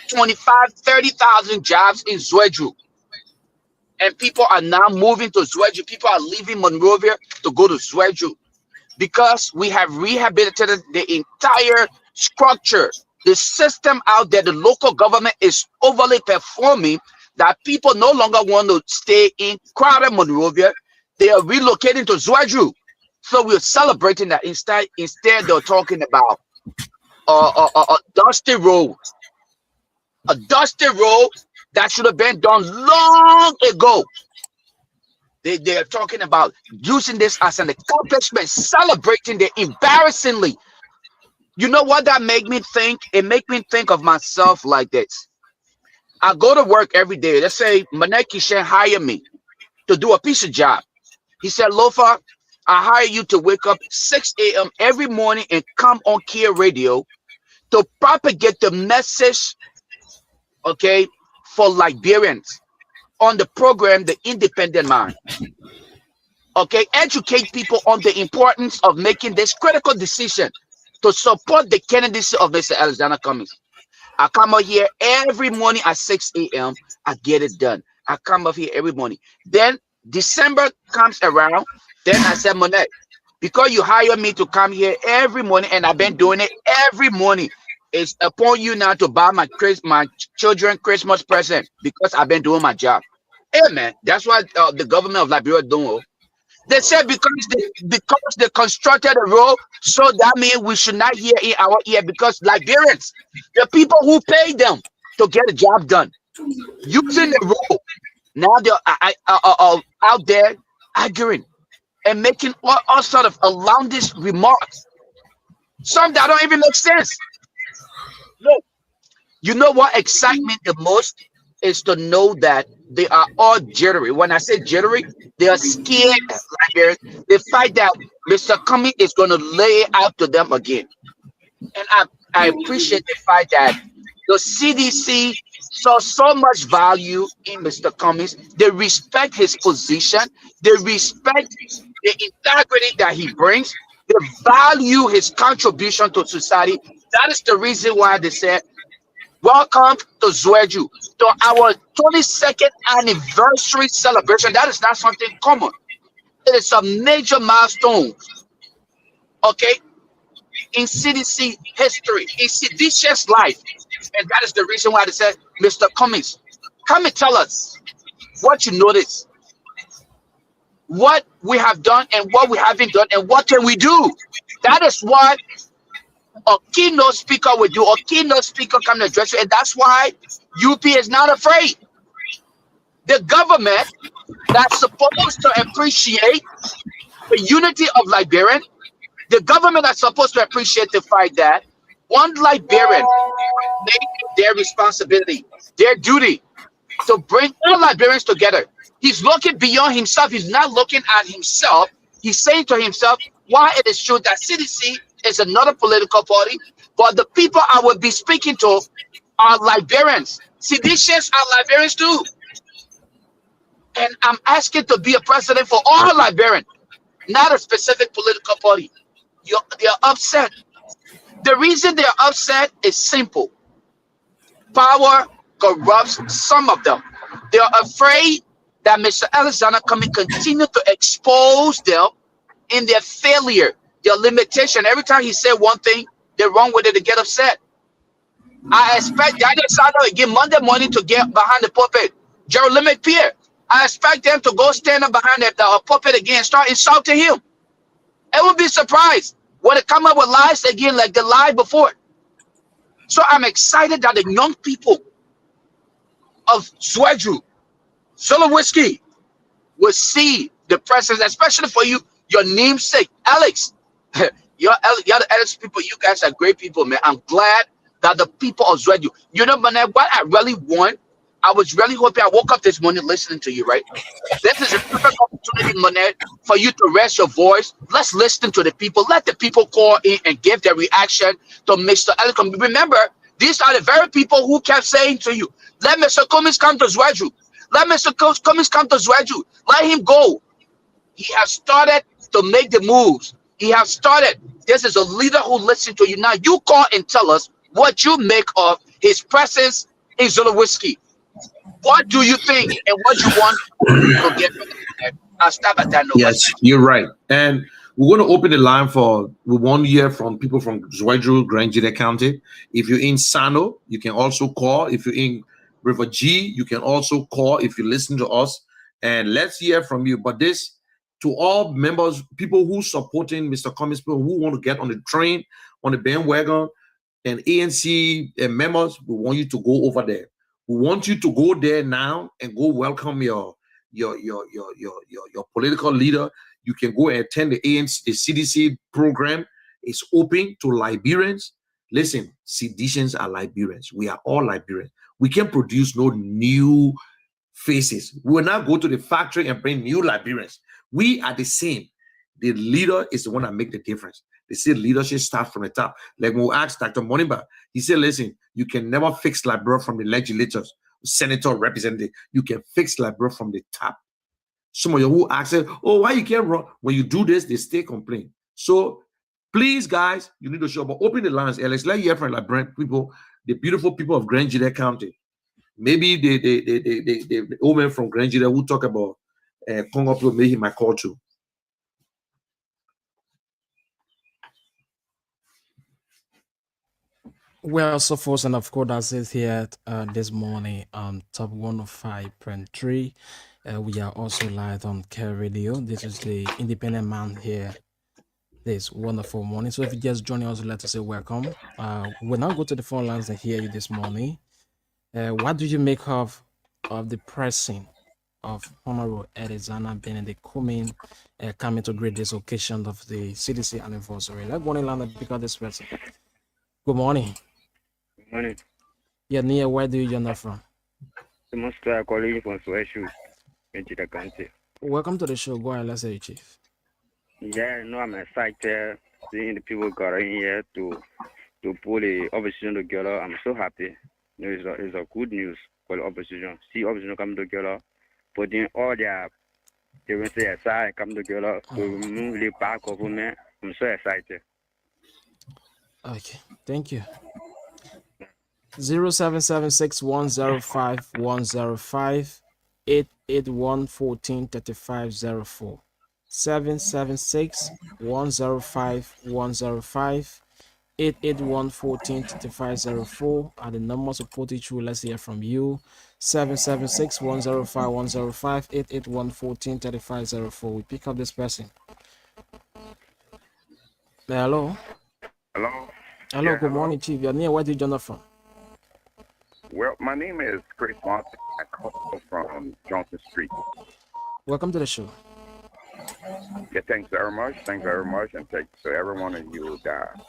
25, 30,000 jobs in ZWEDRU. And people are now moving to ZWEDRU. People are leaving Monrovia to go to ZWEDRU because we have rehabilitated the entire structure. The system out there, the local government is overly performing that people no longer want to stay in crowded Monrovia. They are relocating to ZWEDRU. So we're celebrating that instead they're talking about a dusty road, a dusty road that should have been done long ago. They are talking about using this as an accomplishment, celebrating the embarrassingly. You know what that made me think? It made me think of myself like this. I go to work every day. Let's say Maneki Shen hire me to do a piece of job. He said, Lofa, I hire you to wake up 6 a.m. every morning and come on Kia Radio to propagate the message, okay, for Liberians on the program, The Independent Mind. Okay, educate people on the importance of making this critical decision to support the candidacy of Mr. Alexander Cummings. I come up here every morning at 6 a.m. I get it done. I come up here every morning. Then December comes around. Then I said, Monet, because you hire me to come here every morning and I've been doing it every morning, it's upon you now to buy my children Christmas present because I've been doing my job. Hey, man, that's what the government of Liberia doing. They said because they constructed a road, so that means we should not hear in our ear because Liberians, the people who pay them to get the job done, using the road, now they're out there arguing and making all sort of outlandish remarks. Some that don't even make sense. Look, you know what excites me the most is to know that they are all jittery. When I say jittery, they are scared. Like the fact that Mr. Cummings is going to lay it out to them again. And I appreciate the fact that the CDC saw so much value in Mr. Cummings. They respect his position. They respect the integrity that he brings. They value his contribution to society. That is the reason why they said, welcome to ZWEDRU, to our 22nd anniversary celebration. That is not something common. It is a major milestone, okay, in CDC history, in CDC's life. And that is the reason why they said, Mr. Cummings, come and tell us what you notice, what we have done and what we haven't done, and what can we do. That is what a keynote speaker will do. A keynote speaker come to address you, and that's why UP is not afraid. The government that's supposed to appreciate the unity of Liberian, The government are supposed to appreciate the fact that one Liberian made their responsibility, their duty to bring all Liberians together. He's looking beyond himself. He's not looking at himself. He's saying to himself, why it is true that CDC is another political party, but the people I will be speaking to are Liberians. Seditious are Liberians too. And I'm asking to be a president for all Liberians, not a specific political party. They're upset. The reason they're upset is simple. Power corrupts some of them. They're afraid that Mr. Alexander coming continue to expose them in their failure, their limitation. Every time he said one thing, they run with it to get upset. I expect Daniel Sando again Monday morning to get behind the pulpit. Jeremy Pierre, I expect them to go stand up behind the pulpit again and start insulting him. I would be surprised when they come up with lies again like the lie before. So I'm excited that the young people of ZWEDRU, ZWEDRU will see the presence, especially for you, your namesake, Alex. You're the Alex people. You guys are great people, man. I'm glad that the people of ZWEDRU, you know, man, what I really want, I was really hoping. I woke up this morning listening to you, right? This is a perfect opportunity, Monet, for you to rest your voice. Let's listen to the people. Let the people call in and give their reaction to Mr. Alex. Remember, these are the very people who kept saying to you, let Mr. Cummings come to ZWEDRU. Let Mr. Cummings come to ZWEDRU. Let him go. He has started to make the moves. He has started. This is a leader who listens to you. Now you call and tell us what you make of his presence in ZWEDRU. What do you think and what you want to get from it? I'll stop at that note. Yes, you're right. And we're going to open the line we want to hear from people from ZWEDRU, Grand GEDEH County. If you're in Sano, you can also call. If you're in River G, you can also call if you listen to us. And let's hear from you. But this, to all members, people who supporting Mr. Cummings, people who want to get on the train, on the bandwagon, and ANC members, we want you to go over there. We want you to go there now and go welcome your political leader. You can go and attend the ANC, the CDC program. It's open to Liberians. Listen, seditions are Liberians. We are all Liberians. We can produce no new faces. We will not go to the factory and bring new Liberians. We are the same. The leader is the one that make the difference. They say leadership starts from the top. Like when we asked Dr. Monimba, he said, listen, you can never fix Liberia from the legislators, senator, representative. You can fix Liberia from the top. Some of you who ask, oh, why you can't run? When you do this, they stay complaining. So please, guys, you need to show up. But open the lines, Alex. Let's hear from Liberian people, the beautiful people of Grand GEDEH County. Maybe the old man from Grand GEDEH who talk about Congo people, maybe he might call too. Well, so folks, and of course, that's it here this morning on Top 105.3. We are also live on Care Radio. This is the independent man here this wonderful morning. So if you just joining us, let us say welcome. We'll now go to the phone lines and hear you this morning. What do you make of the pressing of Honorable Alexander Benedict Cummings coming to greet this occasion of the CDC anniversary? Let's go on and pick up this person. Good morning. Good morning. Yeah, Nia, where do you join us from? The most calling from ZWEDRU in GEDEH County. Welcome to the show. Go ahead, let's say, Chief. Yeah, no, I'm excited seeing the people gathering here to pull the opposition together. I'm so happy. You know, it's a good news for the opposition. See opposition come together, putting all their differences aside, come together to remove the bad government. I'm so excited. Okay, thank you. 0776105105 881-143504 776-105-105 881-143504 are the numbers to put it through. Let's hear from you. 776-105-105 881-143504. We pick up this person. Hello. Hello. Hello, Yeah, good morning, Chief. Your name, where did you join us from? Well, my name is Chris Martin. I call from Johnson Street. Welcome to the show. Yeah, thanks very much. Thanks very much. And thanks to every one of you that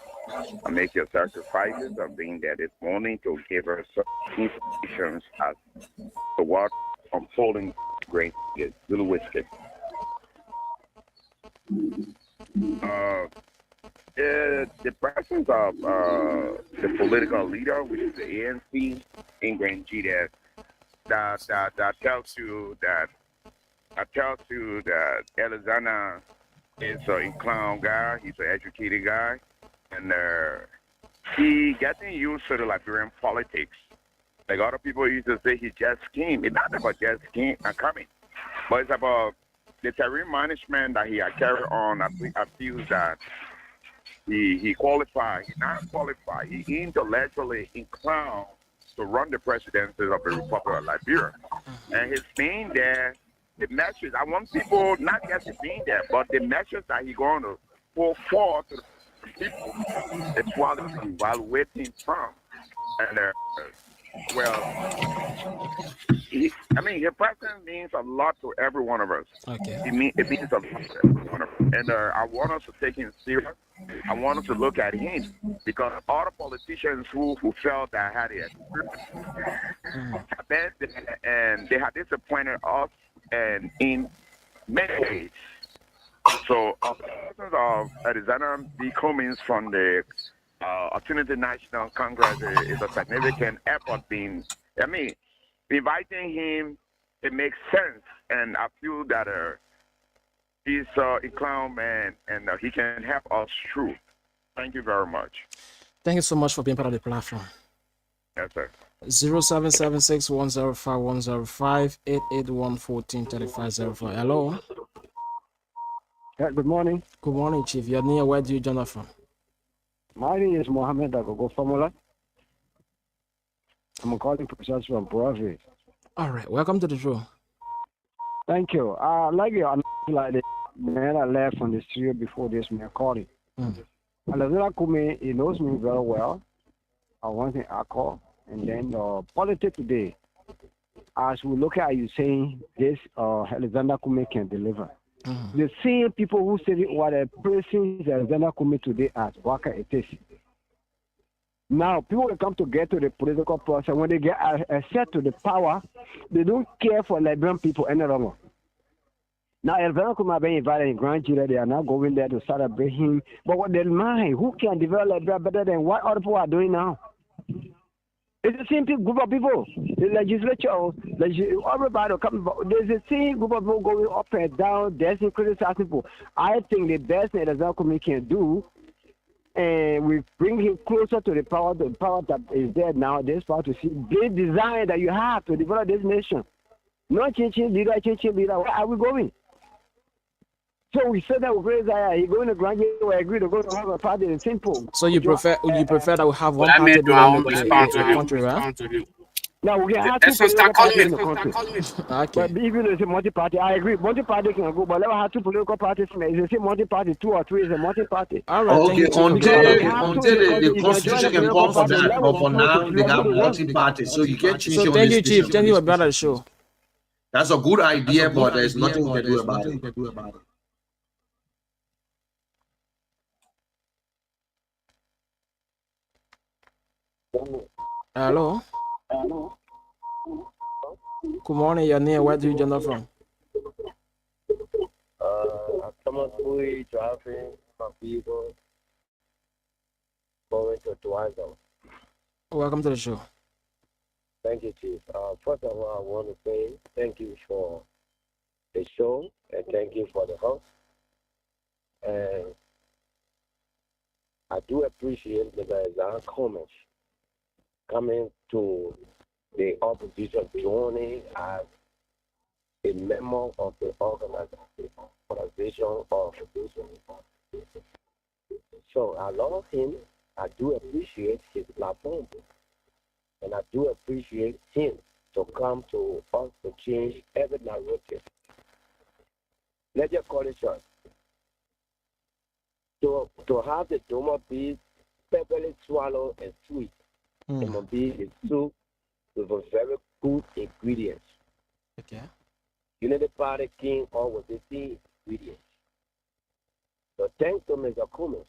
make your sacrifices of being there this morning to give us some information as to what unfolding great is. Little whiskey. The presence of the political leader, which is the ANC in Grand GEDEH, that tells you that Alexander is an inclined guy. He's an educated guy, and he getting used to the Liberian politics. Like other people used to say, he just came. It's not about just came and coming, but it's about the terrain management that he had carried on. I feel that he qualified. He not qualified. He intellectually inclined to run the presidency of the Republic of Liberia, and his being there. The message, I want people not just being there, but the message that he's going to pull forth to the people is what he's evaluating from. And, his presence means a lot to every one of us. Okay. It means a lot to every one of us. And I want us to take him serious. I want us to look at him because all the politicians who felt that had the experience, and they had disappointed us and in many ways. So, presence of Alexander B. Cummings from the Alternative National Congress is a significant effort inviting him, it makes sense, and I feel that he's a clown man, and he can help us through. Thank you very much. Thank you so much for being part of the platform. Yes, sir. 0776-105-105-881-143505. Hello. Yeah, good morning. Good morning, Chief. You're near. Where do you join us from? My name is Mohammed Agogo Formula. I'm calling process from Province. All right. Welcome to the show. Thank you. Like you, like the man I left from the studio before this man calling. Alexander Kume, he knows me very well. I want him to call. And then politics today, as we look at you saying this, Alexander Kume can deliver. The same people who say what a person Alexander Kume today as Waka it is. Now, people will come to get to the political process. When they get access to the power, they don't care for Liberian people any longer. Now, Alexander Kume being invited in Grand GEDEH, they are now going there to celebrate him. But what they mind, who can develop Liberia better than what other people are doing now? It's the same group of people. The legislature, everybody come. There's the same group of people going up and down. There's criticizing people. I think the best thing that Kume can do, and we bring him closer to the power that is there now. This power to see the design that you have to develop this nation. Not changing leader. Where are we going? So we said that we're going to Grand GEDEH. We agree to go to have a party. It's simple. So you prefer that we have one party in the country, right? Now we can have two political parties in the country. Okay. But even if it's a multi-party, I agree. Multi-party can go, but let us have two political parties. It's the same multi-party. 2 or 3 is a multi-party. All right. Okay, until the constitution can call for that, but for now they have multi-party, so you can't change. So thank you, Chief. Thank you for being on the show. That's a good idea, but there's nothing you can do about it. Hello. Good morning. You're near. Where do you join us from? I'm someone driving my vehicle going to Toronto. Welcome to the show. Thank you, Chief. First of all, I want to say thank you for the show and thank you for the host. And I do appreciate the comments coming to the opposition, joining as a member of the organization of. So I love him. I do appreciate his platform. And I do appreciate him to come to us to change every narrative. Let's just call it short. To have the Doma be pepperly swallow and sweet. It must be a soup with a very good ingredients. Okay. You know the party king or was the tea ingredients. So thanks to Mr. Cummins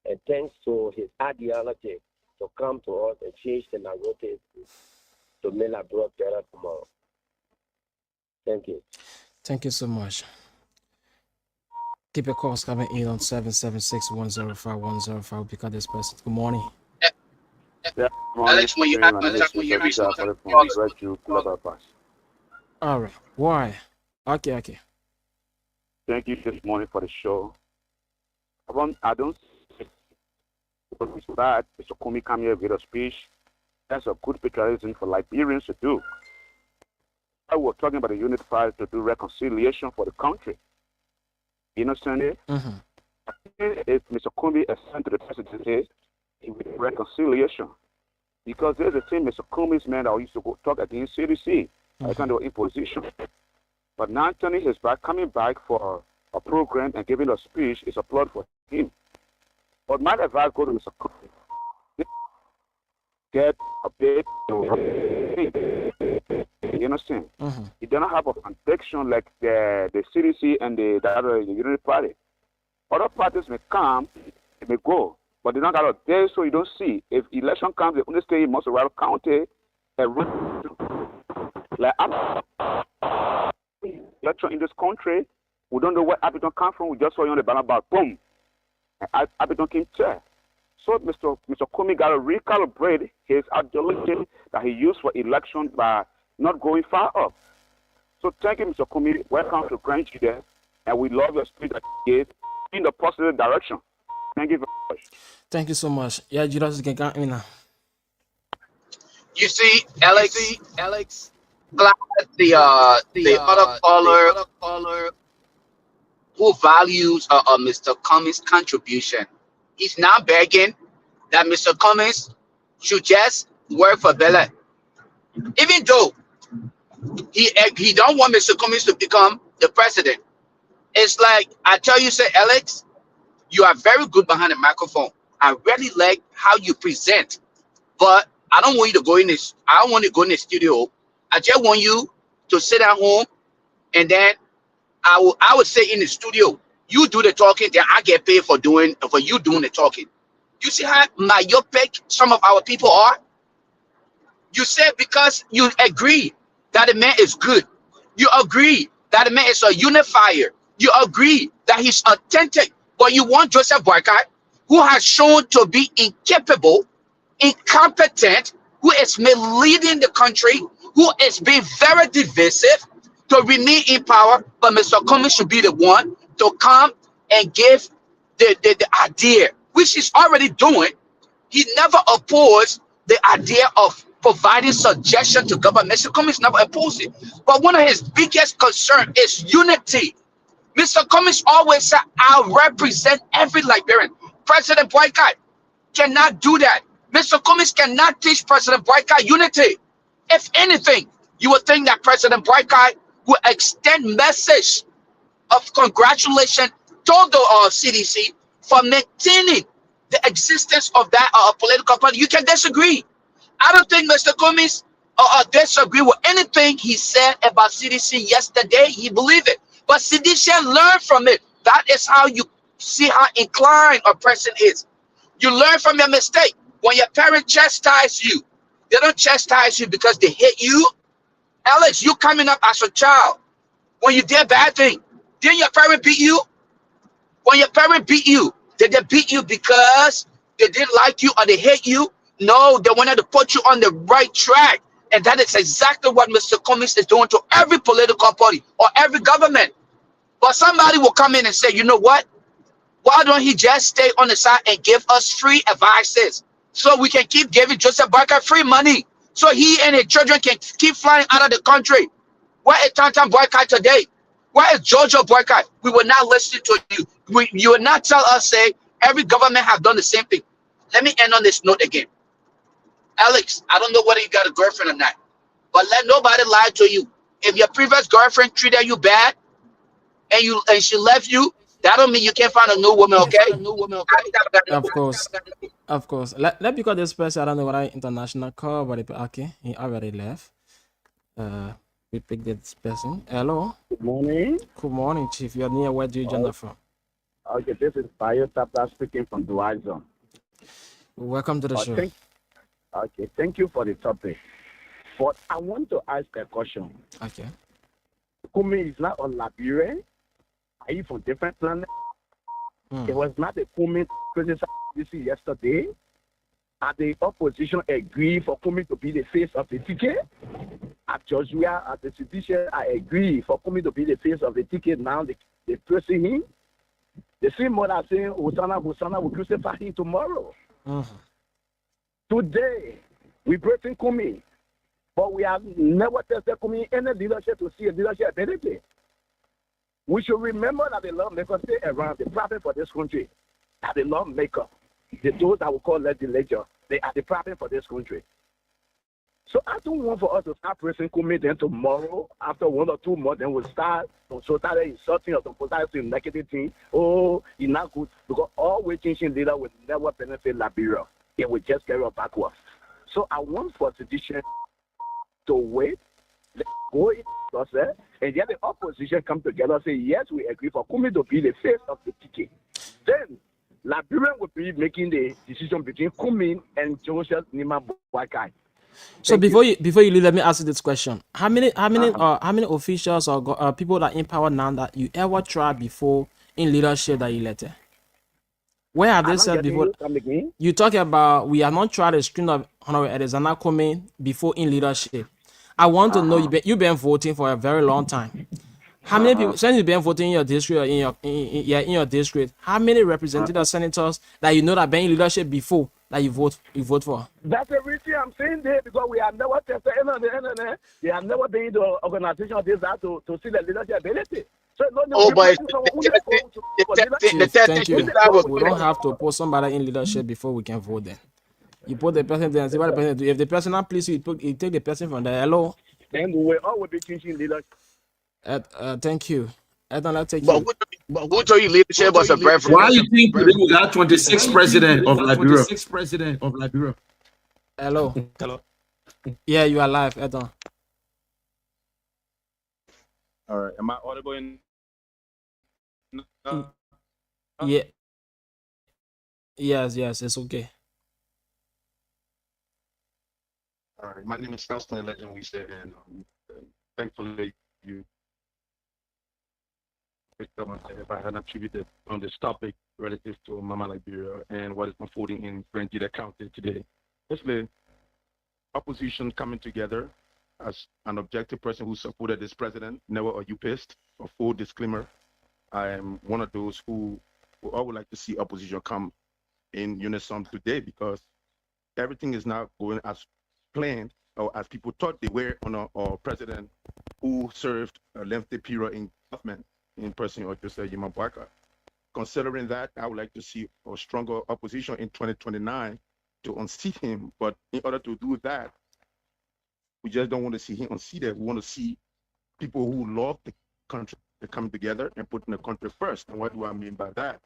and thanks to his ideology to come to us and change the narrative to make our world better tomorrow. Thank you. Thank you so much. Keep your calls coming in on 776-105-105 because this person. Good morning. Yeah, Alex, when you have ZWEDRU Global Pass. All right. Why? Okay. Thank you this morning for the show. I don't think it's bad. Mr. Kumi come here with a speech. That's a good patriotism for Liberians to do. I was talking about the unit file to do reconciliation for the country. You understand it? Mm-hmm. If Mr. Kumi is sent to the presidency, he will reconciliation. Because there's a thing, Mr. Kumi's man that used to go talk against CDC, kind of imposition. But now Anthony is back, coming back for a program and giving a speech is applaud for him. But my advice go to Mr. Kumi. Get a bit, you understand? Mm-hmm. He doesn't have a foundation like the CDC and the other Unity Party. Other parties may come, they may go, but they don't got a day, so you don't see. If election comes, they only stay in most of Rural County and like election in this country, we don't know where Abidjan come from. We just saw you on the ballot box, boom, and Abidjan came chair. So Mr. Kumi got to recalibrate his ideology that he used for election by not going far up. So thank you, Mr. Kumi. Welcome to Grand GEDEH, and we love your speech that you gave in the positive direction. Thank you very much. Thank you so much. Yeah, Judas can get me now. You see, Alex, glad the other caller who values Mr. Cummings' contribution. He's now begging that Mr. Cummings should just work for Bella. Even though he don't want Mr. Cummings to become the president. It's like, I tell you, say, Alex, you are very good behind the microphone. I really like how you present, but I don't want you to go in this. I don't want you to go in the studio. I just want you to sit at home, and then I would say in the studio, you do the talking, then I get paid for you doing the talking. You see how myopic some of our people are? You said because you agree that the man is good. You agree that the man is a unifier. You agree that he's authentic. But you want Joseph Boycott, who has shown to be incapable, incompetent, who is misleading the country, who is being very divisive, to remain in power. But Mr. Cummings should be the one to come and give the idea, which he's already doing. He never opposed the idea of providing suggestion to government. Mr. Cummings never opposed it. But one of his biggest concerns is unity. Mr. Cummings always said, I represent every Liberian. President Boycott cannot do that. Mr. Cummings cannot teach President Boycott unity. If anything, you would think that President Boycott will extend message of congratulations to the CDC for maintaining the existence of that political party. You can disagree. I don't think Mr. Cummings disagree with anything he said about CDC yesterday. He believed it. But CDC learn from it. That is how you see how inclined a person is. You learn from your mistake. When your parents chastise you, they don't chastise you because they hate you. Alex, you coming up as a child. When you did bad thing, didn't your parent beat you? When your parent beat you, did they beat you because they didn't like you or they hate you? No, they wanted to put you on the right track. And that is exactly what Mr. Cummings is doing to every political party or every government. But somebody will come in and say, you know what? Why don't he just stay on the side and give us free advices so we can keep giving Joseph Boycott free money so he and his children can keep flying out of the country? Where is Tantan Boycott today? Where is Jojo Boycott? We will not listen to you. You will not tell us, say, every government have done the same thing. Let me end on this note again. Alex, I don't know whether you got a girlfriend or not, but let nobody lie to you. If your previous girlfriend treated you bad and she left you, that don't mean you can't find a new woman, okay? Of course. Let because this person, I don't know what international call, but okay, he already left. We pick this person. Hello. Good morning. Good morning, Chief. You're near where do you join from? Okay, this is Bayo Tapta speaking from Duazo. Welcome to the show. Thank you for the topic. But I want to ask a question. Okay. Kumi is not on Liberia. Are you from different planet? It was not the Kumi president yesterday. And the opposition agreed for Kumi to be the face of the ticket. At Joshua, at the sedition, I agree for Kumi to be the face of the ticket. Now they pressing him. The same mother saying, Hosanna, Hosanna will crucify him tomorrow. Today, we pressing Kumi. But we have never tested Kumi any leadership to see a leadership ability. We should remember that the lawmakers stay around, the problem for this country, are the lawmakers. Those that we call legislature, they are the problem for this country. So I don't want for us to start pressing Kumi, then tomorrow, after 1 or 2 months, then we'll start insulting or to negative things. Oh, it's not good. Because all we changing leader will never benefit Liberia. It will just carry us backwards. So I want for sedition to wait, let's go in the process, and yet the opposition come together and say, yes, we agree for Kumi to be the face of the ticket. Then Liberia will be making the decision between Kumi and Joseph Nima Boakai. So before you leave, let me ask you this question: How many officials or people that in power now that you ever tried before in leadership that you elected? Where have they said before? You talk about we have not tried a string of Honorable Alexander coming before in leadership. I want to know you've been voting for a very long time. How many people since you've been voting in your district or in your district? How many representatives, senators that you know that been in leadership before that you vote for? That's the reason I'm saying there because we have never tested they have never been in the organization of this to see the leadership ability. So thank you. We don't have to put somebody in leadership before we can vote them. You put the person there and see what the person do. If the person not pleased, you take the person from there. Hello. Then we all will be changing leadership. Thank you. I don't like take But who told you leadership was a preference? Why you think we got 26th president of Liberia? 26th president of Liberia. Hello. Yeah, you are live, Edon. All right. Am I audible in? Yeah. Yes, it's okay. All right. My name is Elston Legend. We said, and thankfully you picked up if I had attributed on this topic relative to Mama Liberia and what is unfolding in GEDEH County today. Basically, opposition coming together as an objective person who supported this president, never a U-pist, a full disclaimer. I am one of those who would like to see opposition come in unison today because everything is now going as planned or as people thought they were on a president who served a lengthy period in government in person or Joseph Yimabwaka. Considering that, I would like to see a stronger opposition in 2029 to unseat him. But in order to do that, we just don't want to see him unseated. We want to see people who love the country to come together and put in the country first. And what do I mean by that?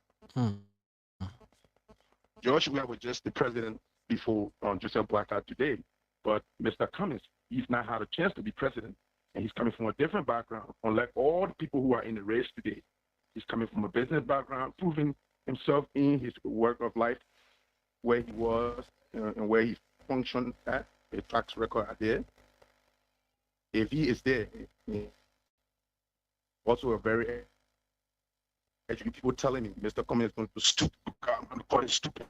Joshua was just the president before Joseph Boakai today. But Mr. Cummings, he's not had a chance to be president. And he's coming from a different background, unlike all the people who are in the race today. He's coming from a business background, proving himself in his work of life, where he was and where he functioned at, a tax record are there. If he is there, also a very educated people telling me Mr. Cummings is going to stoop. I'm going to call it stupid.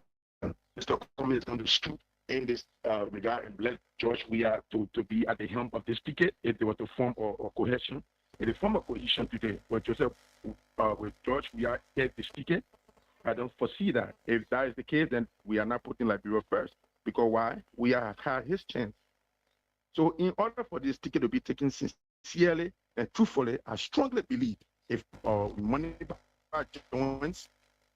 Mr. Cummings is going to stoop in this regard and let George Weah to be at the helm of this ticket if they were to form a cohesion. If they form a cohesion today, with George Weah get this ticket, I don't foresee that. If that is the case, then we are not putting Liberia first. Because why? We have had his chance. So in order for this ticket to be taken sincerely and truthfully, I strongly believe if Money joins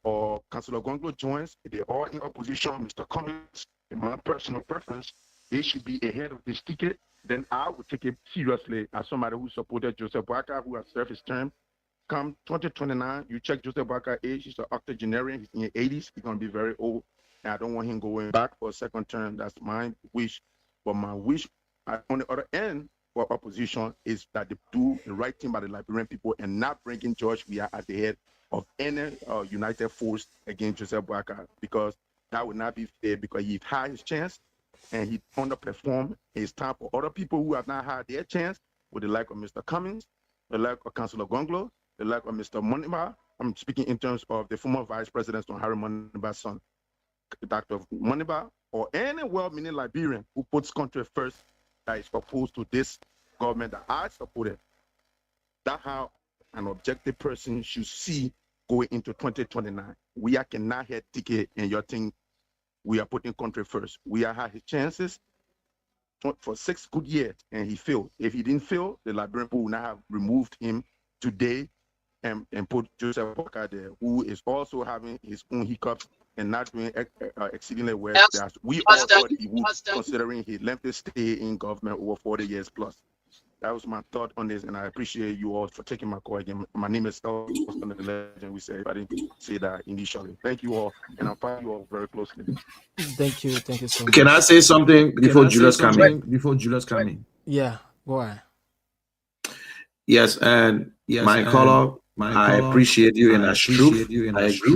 or Councillor Gonglo joins, if they're all in opposition, Mr. Cummings, in my personal preference, they should be ahead of this ticket. Then I would take it seriously as somebody who supported Joseph Boakai, who has served his term. Come 2029, you check Joseph Boakai's age, he's an octogenarian, he's in his 80s, he's going to be very old. And I don't want him going back for a second term. That's my wish. But my wish on the other end for opposition is that they do the right thing by the Liberian people and not bringing George Weah as the head of any united force against Joseph Boakai, because that would not be fair, because he had his chance and he underperformed. It's time for other people who have not had their chance, with the like of Mr. Cummings, the like of Councillor Gonglo, the like of Mr. Moniba. I'm speaking in terms of the former Vice President, Harry Moniba's son, Dr. Moniba, or any well-meaning Liberian who puts country first, that is opposed to this government that I supported. That's how an objective person should see going into 2029. We cannot have ticket and your thing. We are putting country first. We are had his chances for 6 good years and he failed. If he didn't fail, the Liberian people would not have removed him today and put Joseph Boakai there, who is also having his own hiccups and not doing exceedingly well. We all thought he would, considering his lengthy stay in government over 40 years plus. That was my thought on this, and I appreciate you all for taking my call again. My name is Elston the Legend. We say, I didn't say that initially. Thank you all, and I'll follow you all very closely. Thank you so much. Can I say something before Julius comes in? Yeah, go ahead. Yes, and my caller, I appreciate you, and that's true. I agree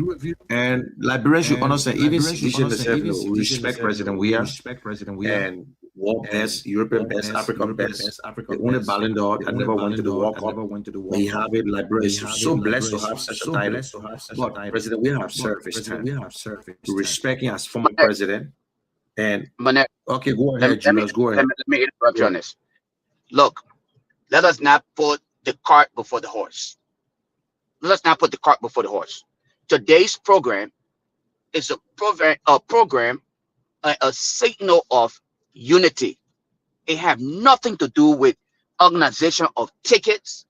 with you. And Liberians should understand, even Sedition themselves, respect President Weah and world best, European best, Africa best. The only Ballon d'Or that never went to the World Cup. We have it. Liberia is so blessed to have such a title. But President Weah have served his time. Respecting as former president. And okay, go ahead, Julius. Go ahead. Let me interrupt you on this. Look, let us not put the cart before the horse. Let us not put the cart before the horse. Today's program is a signal of unity. It have nothing to do with organization of tickets.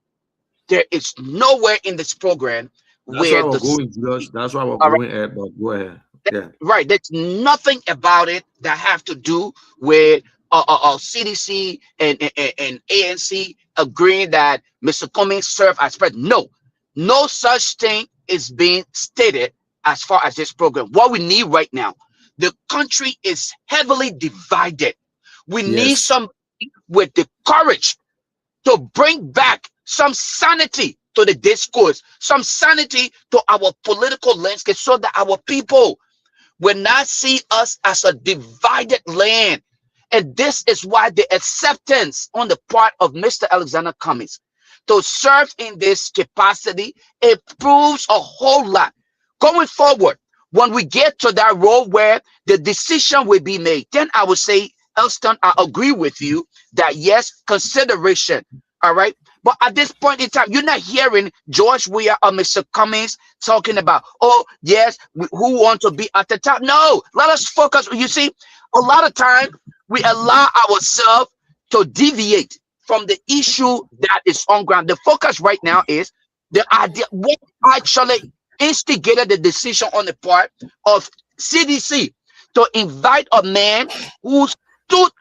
There is nowhere in this program where that's why we're going ahead, but go ahead. Yeah. Right. There's nothing about it that have to do with CDC and ANC agreeing that Mr. Cummings serve as president. No such thing is being stated as far as this program. What we need right now, the country is heavily divided. We need somebody with the courage to bring back some sanity to the discourse, some sanity to our political landscape, so that our people will not see us as a divided land. And this is why the acceptance on the part of Mr. Alexander Cummings to serve in this capacity, it proves a whole lot. Going forward, when we get to that role where the decision will be made, then I would say, Elston, I agree with you that yes, consideration. All right. But at this point in time, you're not hearing George Weah or Mr. Cummings talking about, oh, yes, who want to be at the top. No, let us focus. You see, a lot of time we allow ourselves to deviate from the issue that is on ground. The focus right now is the idea, what actually instigated the decision on the part of CDC to invite a man who stood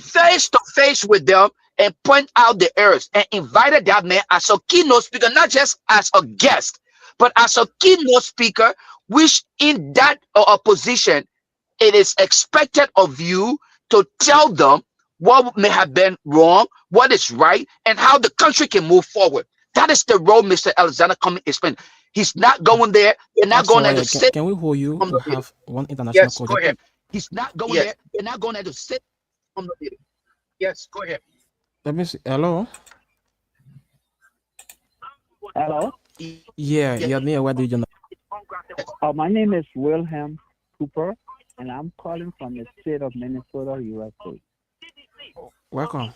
face to face with them and point out the errors, and invited that man as a keynote speaker, not just as a guest, but as a keynote speaker, which in that position, it is expected of you to tell them what may have been wrong, what is right, and how the country can move forward. That is the role Mr. Alexander Cummings is playing. He's not going there. They're not going there to sit. Can we hold you? We have one international call. Go ahead. He's not going there. They're not going there to sit on the meeting. Yes, go ahead. Let me see. Hello. Hello. Yeah, you're near. Where do you know? My name is Wilhelm Cooper, and I'm calling from the state of Minnesota, USA. Welcome.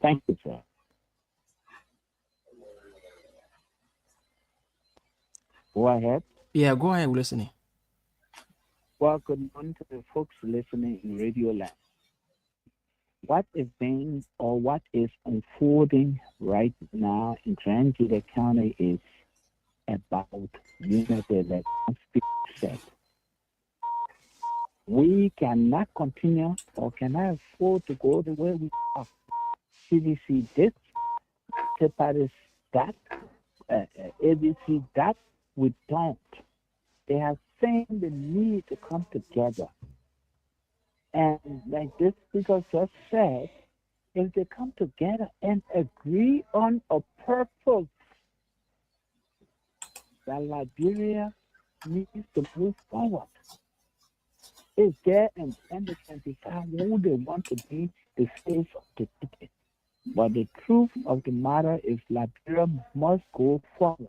Thank you, sir. Go ahead. Yeah, go ahead. We're listening. Well, good morning to the folks listening in Radio Land. What is being or what is unfolding right now in Grand Judah County is about unity that said. We cannot continue or cannot afford to go the way we are. CDC this, separate that, ABC that. We don't. They have seen the need to come together. And like this speaker just said, if they come together and agree on a purpose that Liberia needs to move forward, is there and they can decide who they want to be the face of the people. But the truth of the matter is Liberia must go forward.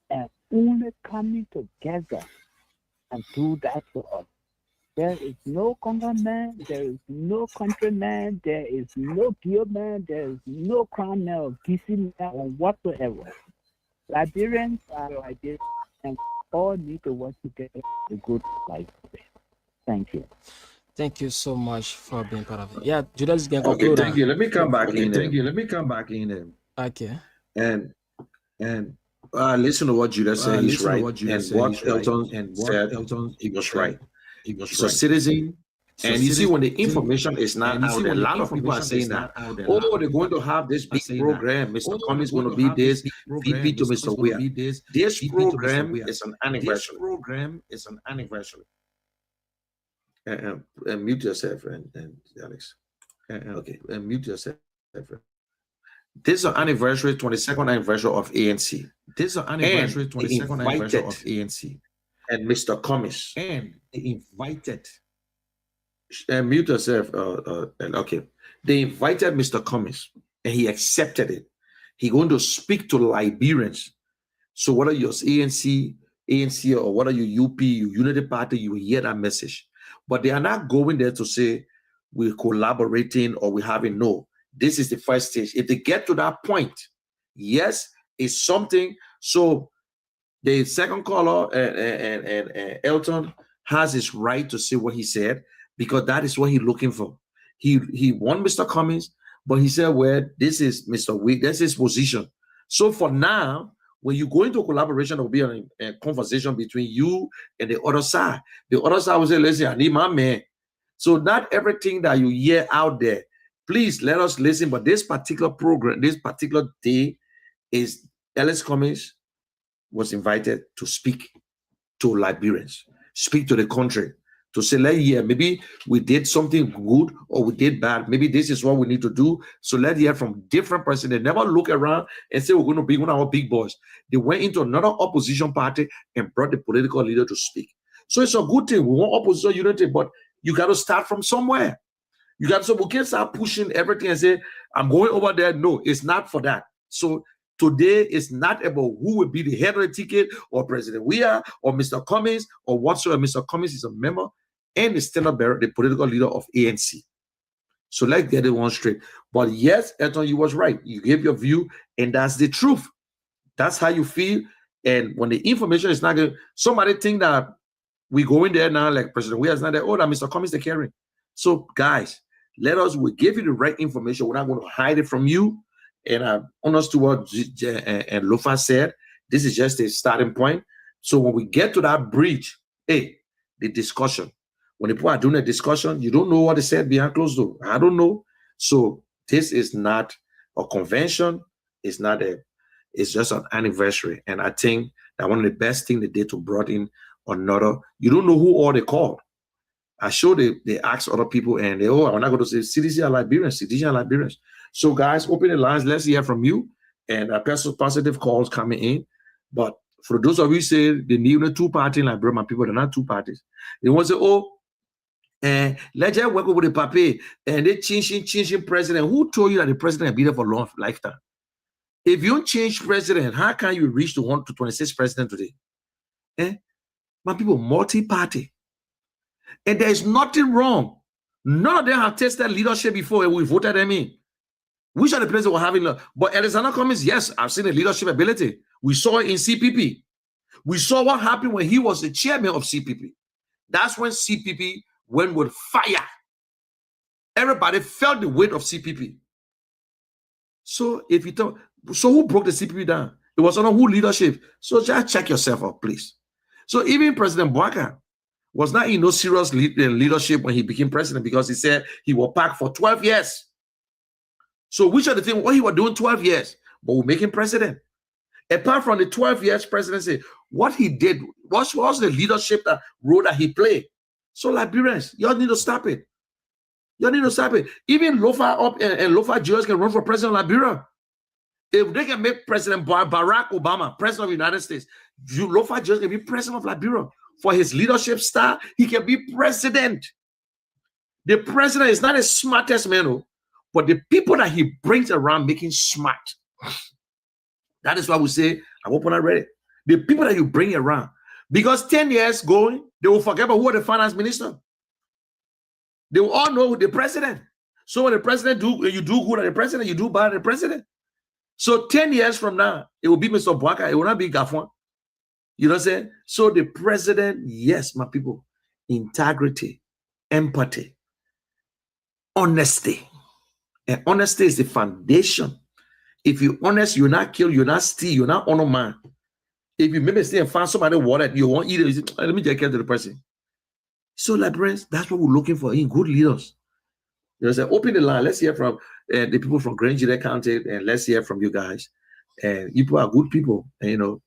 And only coming together and do that for us. There is no Congo man, there is no countryman, there is no Geo man, there is no crown man or DC man or whatsoever. Liberians are Liberians and all need to work together to good life. Thank you. Thank you so much for being part of it. Yeah, Judas can Okay, conclude. thank you. Let me come back in. Thank you. Let me come back in there. Okay. And listen to what Judas said. He's right. And what Elton said, he was right. So citizen, and you see when the information is not out there, a lot of people are saying that, oh, they're going to have this big program. Mr. Cummings is going to be this, VP to Mr. Weir. This program is an anniversary. And mute yourself, and Alex. Okay, and mute yourself. This is an anniversary, 22nd anniversary of ANC. This is an anniversary, 22nd anniversary of ANC. And Mr. Cummings. And they invited. Mute yourself. Okay. They invited Mr. Cummings, and he accepted it. He's going to speak to Liberians. So whether you're ANC, or whether you UP, you Unity Party, you hear that message. But they are not going there to say we're collaborating or we're having no. This is the first stage. If they get to that point, yes, it's something. So the second caller and Elton has his right to say what he said, because that is what he's looking for. He won Mr. Cummings, but he said, well, this is Mr. Weir, that's his position. So for now, when you go into a collaboration, there will be a conversation between you and the other side. The other side will say, listen, I need my man. So not everything that you hear out there, please let us listen. But this particular program, this particular day, is Ellis Cummings was invited to speak to Liberians, speak to the country, to say, let's hear, maybe we did something good or we did bad. Maybe this is what we need to do. So let's hear from different person. They never look around and say, we're going to be one of our big boys. They went into another opposition party and brought the political leader to speak. So it's a good thing. We want opposition unity, but you got to start from somewhere. You got to, so we can't start pushing everything and say, I'm going over there. No, it's not for that. So today is not about who will be the head of the ticket or President Weir or Mr. Cummings or whatsoever. Mr. Cummings is a member and the standard bearer, the political leader of ANC. So let's get it one straight. But yes, Elton, you was right. You gave your view, and that's the truth. That's how you feel. And when the information is not good, somebody think that we go in there now, like President Weir is not there. Oh, that Mr. Cummings is carrying. So guys, we give you the right information. We're not going to hide it from you. And honest to what and Lofa said, this is just a starting point. So when we get to that bridge, hey, the discussion. When people are doing a discussion, you don't know what they said behind closed door. I don't know. So this is not a convention. It's just an anniversary. And I think that one of the best things they did to brought in another, you don't know who all they called. I showed they asked other people and they, I'm not going to say CDC are Liberians, CDC are Liberians. So guys, open the lines. Let's hear from you. And positive calls coming in. But for those of you who say they need a two-party Liberian, my people, they're not two parties. They want to say, oh, let's just work with the papi and they changing president. Who told you that the president will be there for a long lifetime? If you don't change president, how can you reach the 1 to 26 president today? My people, multi-party. And there is nothing wrong. None of them have tested leadership before and we voted them in. Which are the presidents were having? But Alexander Cummings, yes, I've seen the leadership ability. We saw it in CPP. We saw what happened when he was the chairman of CPP. That's when CPP went with fire. Everybody felt the weight of CPP. So if you talk, so who broke the CPP down? It was under who leadership? So just check yourself out, please. So even President Bouaka was not in no serious leadership when he became president because he said he will pack for 12 years. So which are the things, what he was doing 12 years, but we'll make him president. Apart from the 12 years presidency, what he did, what was the leadership role that he played? So Liberians, y'all need to stop it. Y'all need to stop it. Even Lofa up and Lofa Jews can run for president of Liberia. If they can make President Barack Obama president of the United States, Lofa Jews can be president of Liberia. For his leadership style, he can be president. The president is not the smartest man, but the people that he brings around making smart. That is why we say, I hope when I read it. The people that you bring around. Because 10 years going, they will forget about who was the finance minister. They will all know the president. So when the president you do good at the president, you do bad at the president. So 10 years from now, it will be Mr. Bwaka, it will not be Gafon. You know what I'm saying? So the president, yes, my people, integrity, empathy, honesty. And honesty is the foundation. If you're honest, you're not kill, you're not steal, you're not honor man. If you maybe stay and find somebody water, you won't eat it. Let me take care to the person. So, Liberians, that's what we're looking for in good leaders. You know, say, open the line. Let's hear from the people from GEDEH County, and let's hear from you guys. And you people are good people, and you know,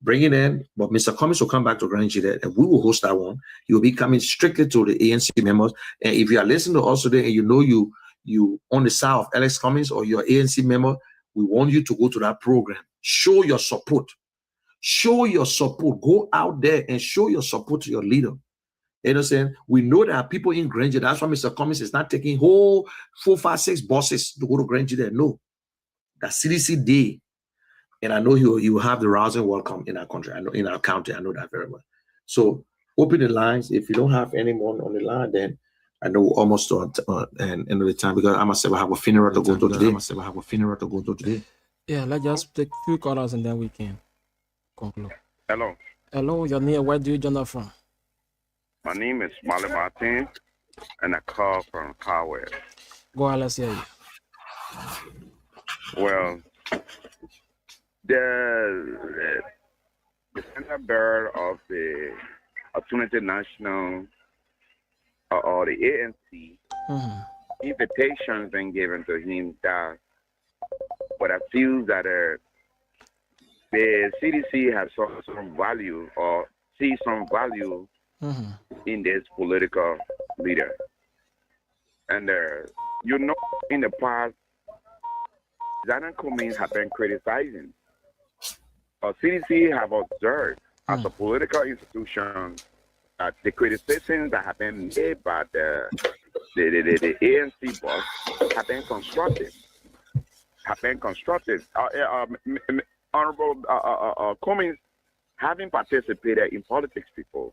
bring it in. But Mr. Cummings will come back to GEDEH, and we will host that one. He will be coming strictly to the ANC members. And if you are listening to us today, and you know you on the side of Alex Cummings or your ANC member, we want you to go to that program. Show your support. Show your support. Go out there and show your support to your leader. You know what I'm saying? We know there are people in GEDEH. That's why Mr. Cummings is not taking whole 4, 5, 6 buses to go to GEDEH. No. That CDC day. And I know he will have the rousing welcome in our country. I know in our county. I know that very well. So open the lines. If you don't have anyone on the line, then I know we're almost to end of the time because I myself have a funeral to go to today. Yeah, let's just take a few callers and then we can conclude. Hello. Hello, your name, where do you join us from? My name is Smiley Martin, and I call from Carwell. Go ahead, let's hear you. Well, the center bearer of the Alternative National or the ANC invitations been given to him that what I feel that the CDC has some value or see some value in this political leader. And you know, in the past, Zanan Cummings have been criticizing. CDC have observed as a political institution that the criticisms that have been made by the ANC boss have been constructive. Honorable Cummings having participated in politics before,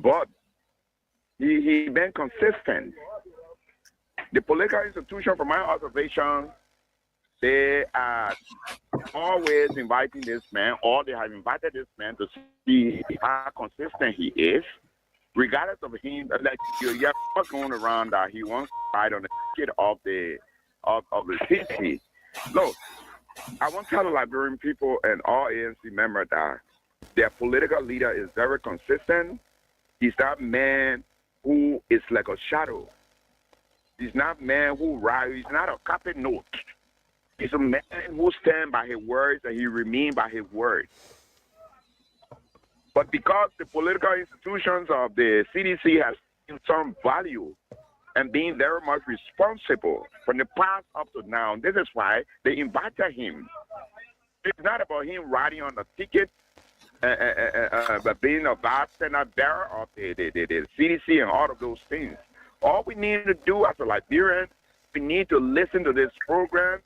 but he been consistent. The political institution, from my observation, they are always inviting this man, or they have invited this man to see how consistent he is, regardless of him. Like you're what's going around that he wants to ride on the ticket of the city. Look, I want to tell the Liberian people and all ANC members that their political leader is very consistent. He's that man who is like a shadow. He's not a man who rides. He's not a copy note. He's a man who stands by his words and he remains by his words. But because the political institutions of the CDC has some value and being very much responsible from the past up to now, this is why they invited him. It's not about him riding on the ticket, but being a vice standard bearer of the CDC and all of those things. All we need to do as a Liberian, we need to listen to this program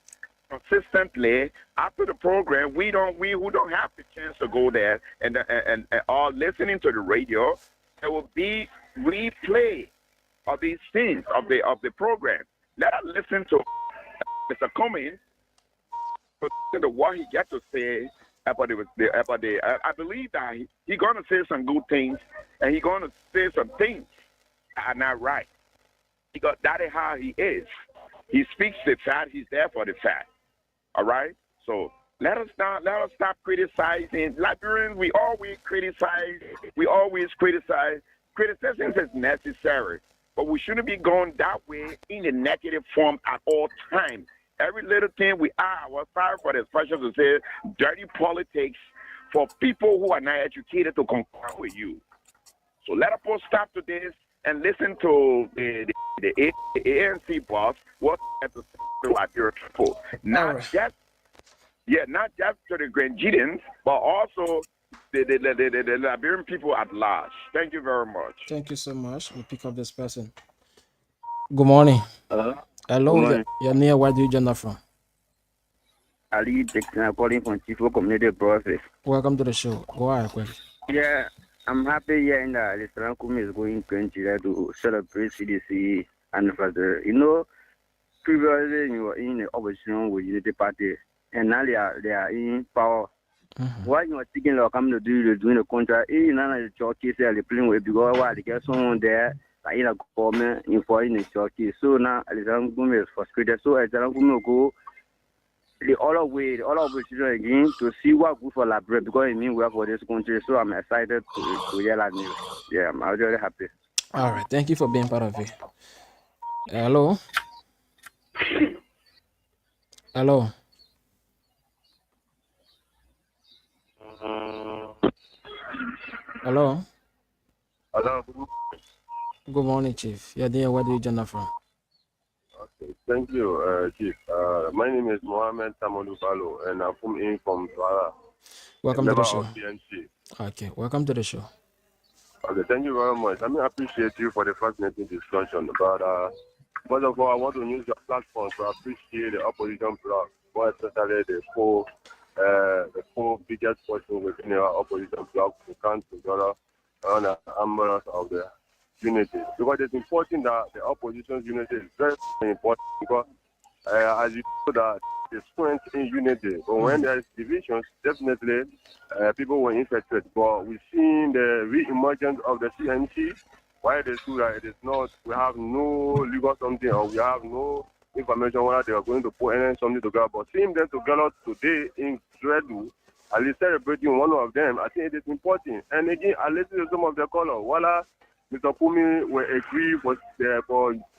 consistently. After the program, we who don't have the chance to go there and all listening to the radio, there will be replay of these things of the program. Let us listen to Mr. Cummings to what he got to say about the. I believe that he's going to say some good things and he's going to say some things that are not right. Because that is how he is. He speaks the fact. He's there for the fact. All right. So let us stop criticizing. Liberians, we always criticize. Criticism is necessary, but we shouldn't be going that way in a negative form at all times. Every little thing we are. I was sorry for the expression to say dirty politics for people who are not educated to concur with you. So let us stop to this. and listen to the ANC boss what had to say to Liberia people. Not Alright. just not just to the Grenadians, but also the Liberian people at large. Thank you very much. Thank you so much. We'll pick up this person. Good morning. Hello. Hello, Good morning. you're near. Where do you join us from? Ali Dixon calling from Chifu Community Process. Welcome to the show. Go ahead, quick. Yeah, I'm happy hearing that Lieutenant Kumi is going to Nigeria to celebrate CDC anniversary. You know, previously you were in the opposition with Unity Party, and now they are in power. Why you are thinking like I'm to do doing the contract? You know, the churches are playing with because why they get someone there. In a government in the churches. So now Lieutenant Kumi is frustrated. So Lieutenant Kumi will go the other way, the other opposition again to see what good for Liberia because it means work for this country. So I'm excited to hear that news. Yeah, I'm really happy. All right, thank you for being part of it. Hello. Hello. Hello. Hello. Good morning, Chief. Yeah, dear, where do you join us from? Okay, thank you, Chief. My name is Mohammed Tamolu Balo, and I'm from Douala. Welcome to the show. PNC. Okay, welcome to the show. Okay, thank you very much. I appreciate you for the fascinating discussion. But first of all, I want to use your platform to appreciate the opposition bloc, more especially the four biggest portion within our opposition bloc to come together on the umbrella of the unity. Because it's important that the opposition's unity is very important because as you know that the strength in unity, but when there is divisions, definitely people will infiltrate. But we've seen the re-emergence of the CNC, why they do that it is not, we have no legal something or we have no information whether they are going to put something together. But seeing them together today in ZWEDRU, at least celebrating one of them, I think it is important. And again, I listen to some of the color. Voila, Mr. Kumi will agree for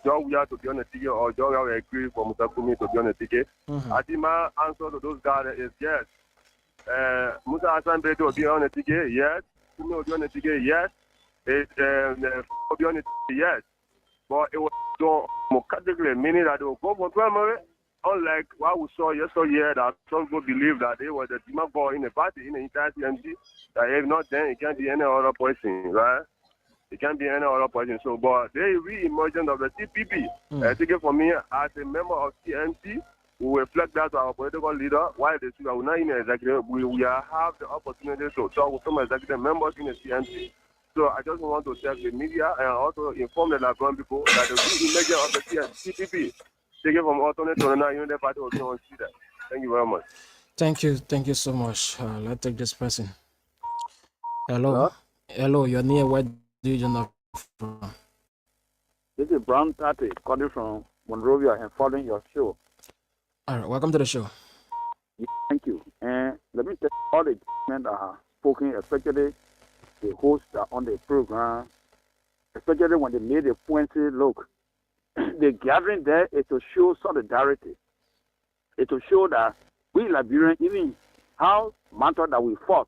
Georgia to be on the ticket, or Georgia will agree for Mr. Kumi to be on the ticket. I think my answer to those guys is yes. Musa Hassan Beto will be on the ticket, yes. Kumi will be on the ticket, yes. Will be on the ticket, yes. But it was so more categorically meaning that they will go for primary, unlike what we saw yesterday that some people believe that they were the demand for in the party, in the entire CMC, that if not then it can't be any other person, right? It can't be any other person. So, but the re-emergence of the CPP, taken for me as a member of CNC, we reflect that to our political leader. Why they say we're not in the executive, we have the opportunity to talk with some executive members in the CNC. So I just want to tell the media and also inform the Liberian people that the re-emergence of the CPP, taken from alternate to another unit party, will be considered. Thank you very much. Thank you so much. Let's take this person. Hello. Hello, you're near. Where do you join us from? This is Brown Tati calling from Monrovia and following your show. All right, welcome to the show. Thank you. And let me tell you, all the men that have spoken, especially the hosts that are on the program, especially when they made a point, look, the gathering there is to show solidarity. It's to show that we Liberians, even how matter that we fought,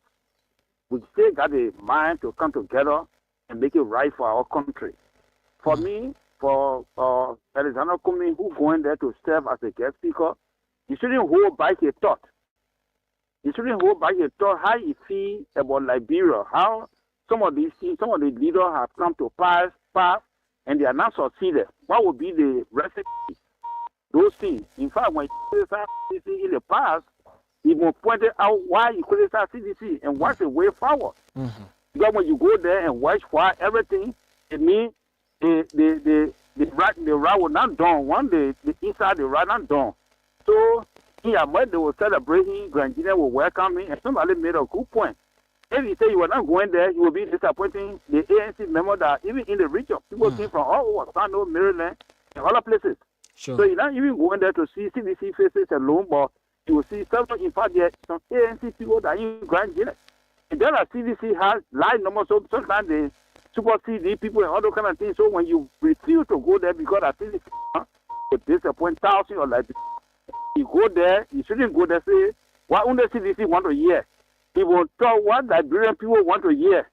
we still got a mind to come together and make it right for our country. For me, for Alexander Kumi, who going there to serve as a guest speaker, you shouldn't hold back a thought. You shouldn't hold back a thought how you feel about Liberia, how some of these things, some of the leaders have come to pass, and they are not succeeded. What would be the recipe? Those things. In fact, when you criticize CDC in the past, he will point out why you criticize CDC and what's the way forward. Because when you go there and watch why everything, it means the right will not done. One day, the inside the right not done. So, here, when they were celebrating, Grandinia will welcome me, and somebody made a good point. If you say you are not going there, you will be disappointing the ANC member that even in the region, people came from all over Sano, Maryland, and other places. Sure. So you're not even going there to see CDC faces alone, but you will see several, in fact, there are some ANC people that are in Grand Guinea. And then our CDC has live numbers, so sometimes they supersede the people and all those kind of things. So when you refuse to go there because of CDC, will disappoint thousands of like you go there, you shouldn't go there say what only CDC want to hear. He will talk what Liberian people want to hear.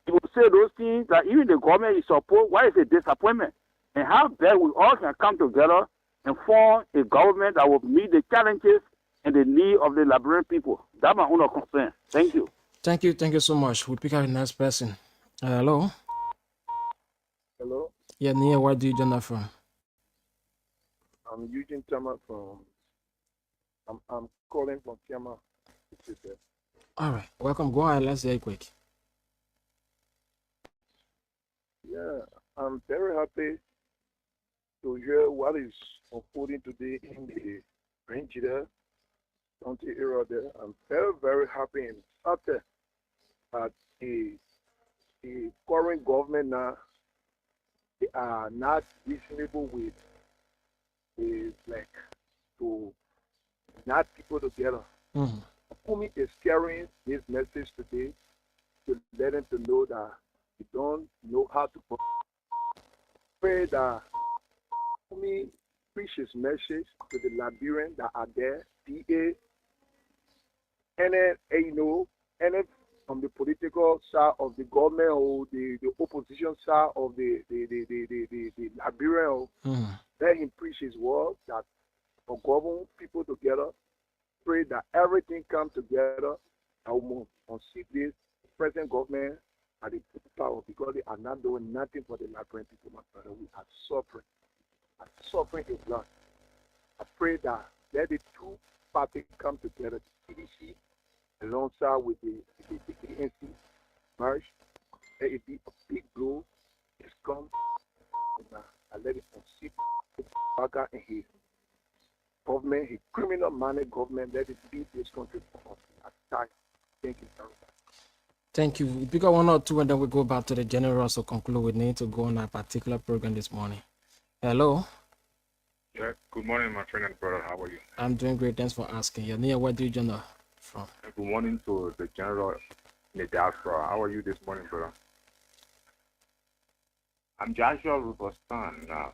he will say those things that even the government is supposed, why is a disappointment? And how best we all can come together and form a government that will meet the challenges and the need of the Liberian people. That's my own concern. Thank you. Thank you so much. We'll pick up the next person. Hello? Hello, Yeah, Nia, where do you join us from? I'm Eugene Tama from. I'm calling from Tiama. All right, welcome. Go ahead. Let's hear it quick. Yeah, I'm very happy to hear what is unfolding today in the GEDEH county area there. I'm very, very happy and happy that the current government now, they are not reasonable with to not people together. Kumi is carrying this message today to let them to know that we don't know how to pray that Kumi preach his message to the Liberians that are there, DA, and then and then from the political side of the government or the opposition side of the Liberian, let him preach his word that for govern people together, pray that everything come together and we must see this present government at the power because they are not doing nothing for the Liberian people, my brother. We are suffering a lot. I pray that let the two parties come together, the CDC, alongside with the ANC merge. Let it be a big blow. It's come and let it unseat Baga and his government, his criminal minded government. Let it beat this country for us. Thank you very much. Thank you. We pick up one or two and then we go back to the general to conclude. We need to go on a particular program this morning. Hello? Yeah, good morning, my friend and brother. How are you? I'm doing great. Thanks for asking. Nia, where do you join us from? Good morning to the general in the diaspora. How are you this morning, brother? I'm Joshua Rubostan, a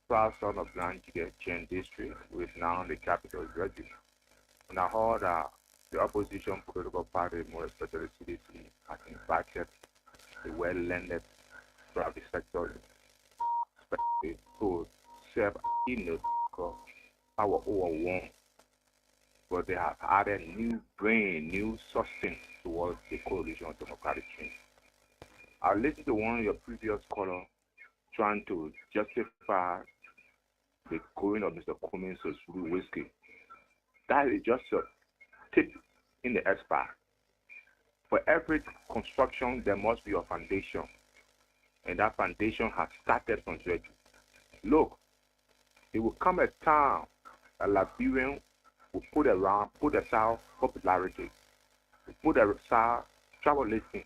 proud son of Nigeria Chain District, with now the capital ZWEDRU. And I heard the opposition political party, more especially CDC, has invited the well-landed private sector to serve in our overwhelm. But they have added new brain, new substance towards the coalition of democratic change. I listened to one of your previous callers trying to justify the going of Mr. Cummings to whiskey. That is just a tip in the iceberg. For every construction, there must be a foundation. And that foundation has started from ZWEDRU. Look, it will come a time a Liberian will put aside popularity, will put aside tribalism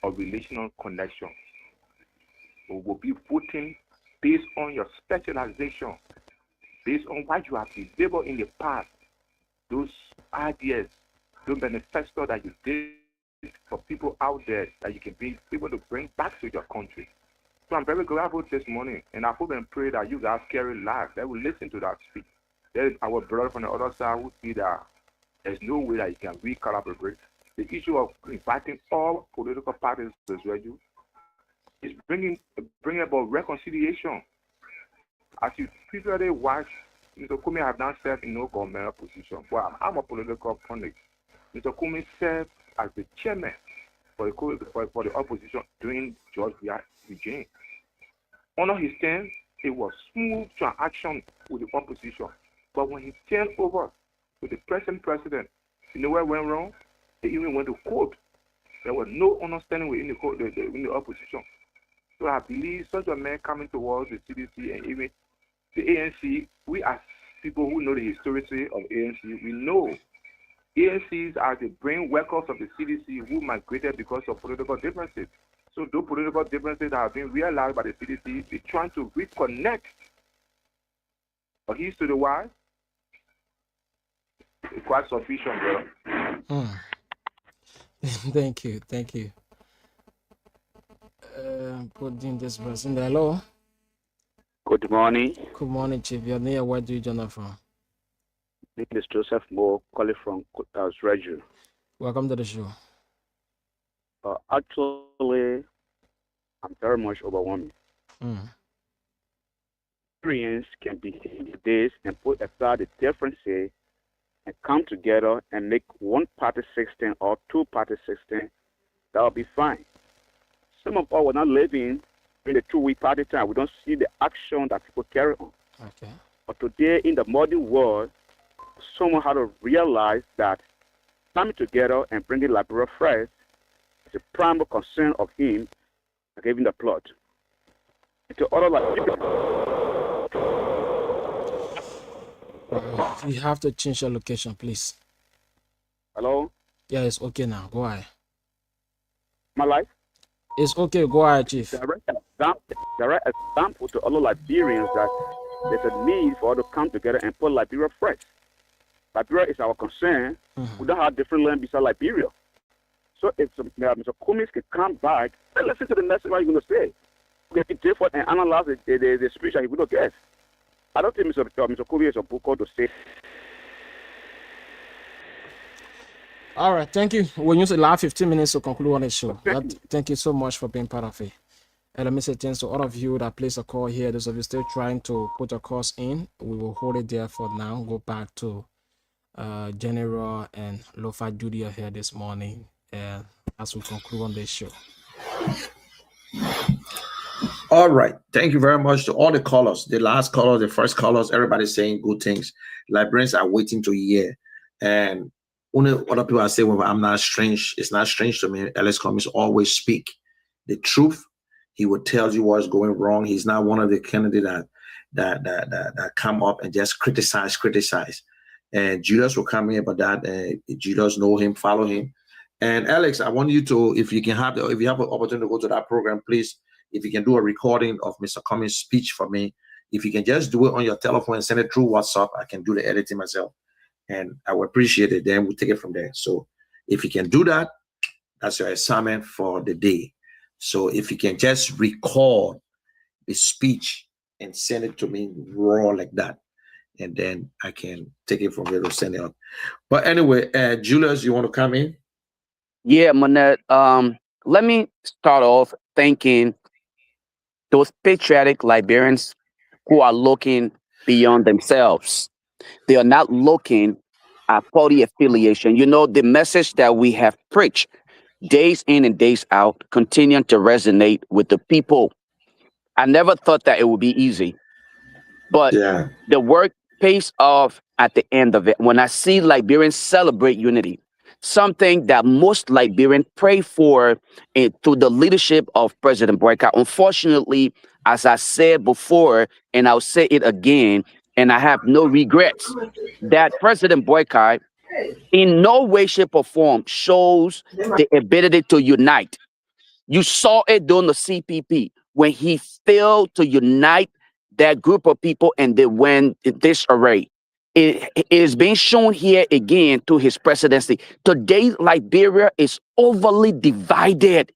or relational connection. We will be voting based on your specialization, based on what you have delivered in the past, those ideas, those manifesto that you did for people out there that you can be able to bring back to your country. So I'm very grateful this morning, and I hope and pray that you guys carry life, that will listen to that speech. There is our brother from the other side who see that there's no way that you can re-collaborate. The issue of inviting all political parties to ZWEDRU is bringing about reconciliation. As you previously watched, Mr. Kumi have not served in no governmental position. Well, I'm a political pundit. Mr. Kumi served as the chairman for the opposition during George Weah's regime. Under his term, it was smooth transaction with the opposition. But when he turned over to the present president, you know what went wrong? They even went to court. There was no understanding within the opposition. So I believe such a man coming towards the CDC and even the ANC, we as people who know the history of ANC, we know ANCs are the brain workers of the CDC who migrated because of political differences. So those political differences have been realized by the CDC, they're trying to reconnect. But he's to the why? It's quite sufficient, bro. Thank you. Put in this person. Hello. Good morning. Good morning, Chief. Your name, where do you join us from? This is Joseph Moore calling from ZWEDRU. Welcome to the show. Actually, I'm very much overwhelmed. Mm. Experience can be this and put aside the differences and come together and make one party system or two party system. That'll be fine. Some of us were not living in the 2 week party time. We don't see the action that people carry on. Okay. But today, in the modern world, someone had to realize that coming together and bringing Liberia first is a primary concern of him and giving the plot. To other You have to change your location, please. Hello? Yeah, it's okay now. Go ahead. My life? It's okay. Go ahead, Chief. Direct example to other Liberians that there's a need for us to come together and put Liberia first. Liberia is our concern. We don't have different land beside Liberia. So if Mr. Cummings can come back and listen to the message, what you're going to say. We can be different and analyze the speech that he would get. I don't think Mr. Cummings is a book to say. All right, thank you. We'll use the last 15 minutes to conclude on the show. Thank you so much for being part of it. And let me say thanks to all of you that placed a call here. Those of you still trying to put your calls in, we will hold it there for now. Go back to General and Lofa Judy here this morning as we conclude on this show. All right. Thank you very much to all the callers, the last caller, the first callers, everybody saying good things. Librarians are waiting to hear. And only other people are saying, well, I'm not strange. It's not strange to me. Alex Cummings always speak the truth. He will tell you what's going wrong. He's not one of the candidates that come up and just criticize. And Judas will come in about that. Judas know him, follow him. And Alex, I want you to, if you have an opportunity to go to that program, please, if you can do a recording of Mr. Cummings' speech for me, if you can just do it on your telephone and send it through WhatsApp, I can do the editing myself. And I would appreciate it. Then we'll take it from there. So if you can do that, that's your assignment for the day. So if you can just record the speech and send it to me raw like that, and then I can take it from there to send it up. But anyway, Julius, you want to come in? Yeah, Manette. Let me start off thanking those patriotic Liberians who are looking beyond themselves. They are not looking at party affiliation. You know, the message that we have preached days in and days out, continuing to resonate with the people. I never thought that it would be easy, but the work pays off at the end of it. When I see Liberians celebrate unity, something that most Liberians pray for through the leadership of President Boyka. Unfortunately, as I said before, and I'll say it again, and I have no regrets, that President Boyka in no way, shape, or form shows the ability to unite. You saw it during the CPP when he failed to unite that group of people and they went in disarray. It is being shown here again to his presidency. Today, Liberia is overly divided.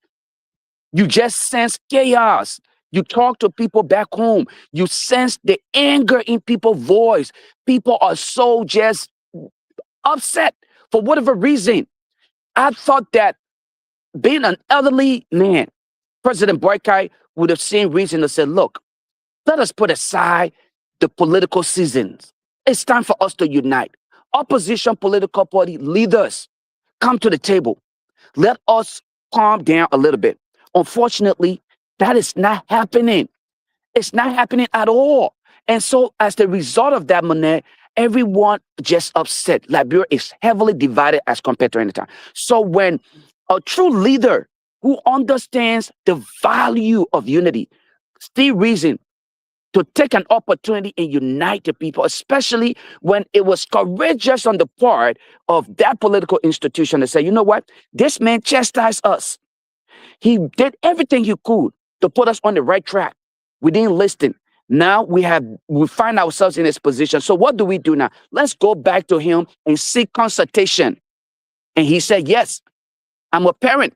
You just sense chaos. You talk to people back home. You sense the anger in people's voice. People are so just upset for whatever reason. I thought that being an elderly man, President Boyka would have seen reason to say, look, let us put aside the political seasons. It's time for us to unite. Opposition political party leaders, come to the table. Let us calm down a little bit. Unfortunately, that is not happening. It's not happening at all. And so as the result of that, Monet, everyone just upset. Liberia is heavily divided as compared to any time. So when a true leader who understands the value of unity, see reason to take an opportunity and unite the people, especially when it was courageous on the part of that political institution to say, you know what, this man chastised us. He did everything he could to put us on the right track. We didn't listen. Now we find ourselves in this position. So what do we do now? Let's go back to him and seek consultation. And he said, yes, I'm a parent.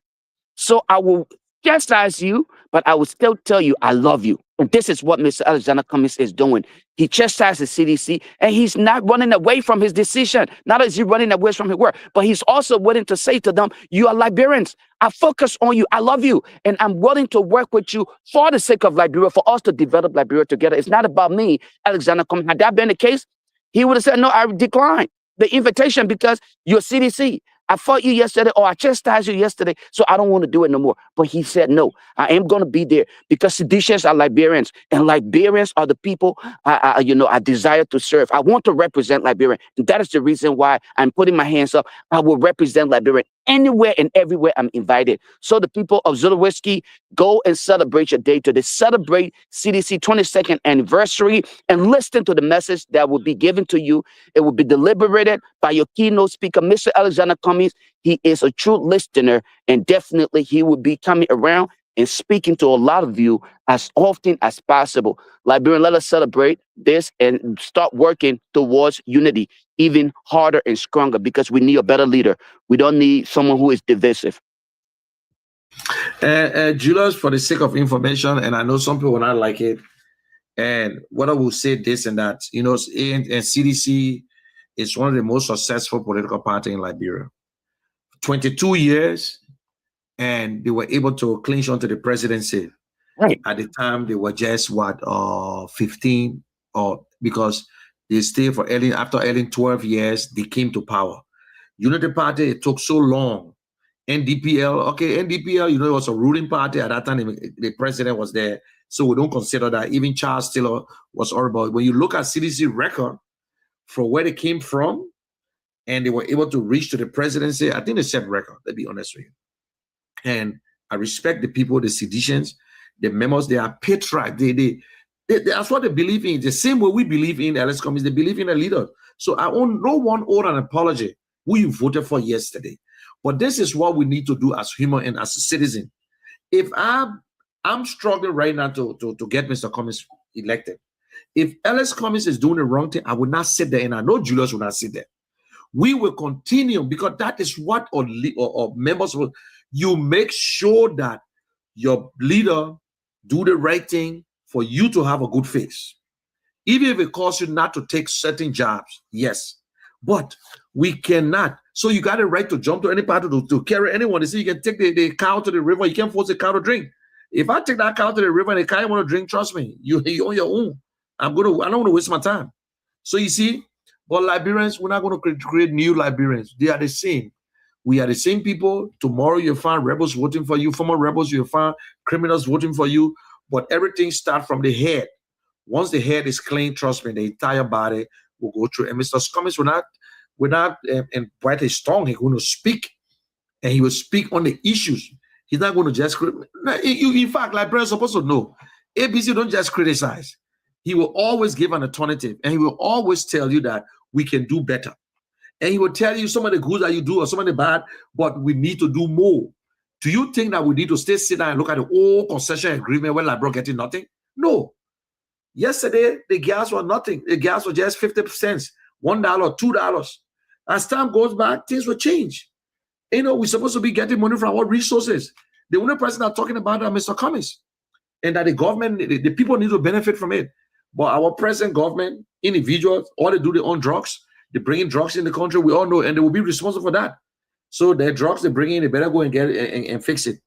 So I will chastise you, but I will still tell you I love you. And this is what Mr. Alexander Cummings is doing. He chastised the CDC, and he's not running away from his decision. Not as he's running away from his work, but he's also willing to say to them, you are Liberians. I focus on you. I love you. And I'm willing to work with you for the sake of Liberia, for us to develop Liberia together. It's not about me, Alexander Cummings. Had that been the case, he would have said, no, I decline the invitation because you're CDC. I fought you yesterday, or I chastised you yesterday, so I don't want to do it no more. But he said, no, I am going to be there because seditious are Liberians, and Liberians are the people I desire to serve. I want to represent Liberia, and that is the reason why I'm putting my hands up. I will represent Liberia anywhere and everywhere I'm invited. So the people of ZWEDRU, go and celebrate your day today. Celebrate CDC 22nd anniversary and listen to the message that will be given to you. It will be deliberated by your keynote speaker, Mr. Alexander Cummings. He is a true listener, and definitely he will be coming around and speaking to a lot of you as often as possible. Liberian, let us celebrate this and start working towards unity even harder and stronger, because we need a better leader. We don't need someone who is divisive. Julius, for the sake of information, and I know some people will not like it, and what I will say this and that, and CDC is one of the most successful political party in Liberia. 22 years, and they were able to clinch onto the presidency. Right. At the time, they were just 15, or because they stayed for after 12 years, they came to power. Unity Party, it took so long. NDPL, NDPL, it was a ruling party at that time. The president was there, so we don't consider that. Even Charles Taylor was horrible. When you look at CDC record from where they came from, and they were able to reach to the presidency, I think they set record. Let's be honest with you. And I respect the people, the seditians, the members. They are patriots. That's what they believe in. The same way we believe in LS Cummings, they believe in a leader. So I want no one owe an apology who you voted for yesterday. But this is what we need to do as human and as a citizen. If I'm struggling right now to get Mr. Cummings elected. If LS Cummings is doing the wrong thing, I would not sit there, and I know Julius will not sit there. We will continue, because that is what or members will. You make sure that your leader do the right thing for you to have a good face. Even if it costs you not to take certain jobs, yes. But we cannot. So you got a right to jump to any party to carry anyone. They say you can take the cow to the river. You can't force the cow to drink. If I take that cow to the river and the cow want to drink, trust me, you on your own. I don't want to waste my time. So you see, but Liberians, we're not going to create new Liberians. They are the same. We are the same people. Tomorrow you'll find rebels voting for you. Former rebels, you'll find criminals voting for you. But everything starts from the head. Once the head is clean, trust me, the entire body will go through. And Mr. Cummings will not bite his tongue. He's going to speak, and he will speak on the issues. He's not going to just in fact, Liberians are supposed to know. ABC don't just criticize. He will always give an alternative, and he will always tell you that we can do better. And he will tell you some of the good that you do or some of the bad, but we need to do more. Do you think that we need to sit down and look at the old concession agreement where Liberia getting nothing? No. Yesterday, the gas was nothing. The gas was just 50 cents, $1, $2. As time goes by, things will change. We're supposed to be getting money from our resources. The only person that's talking about that is Mr. Cummings. And that the government, the people need to benefit from it. But our present government, individuals, all they do, they own drugs. They bring in drugs in the country, we all know, and they will be responsible for that. So the drugs they bring in, they better go and get it and fix it.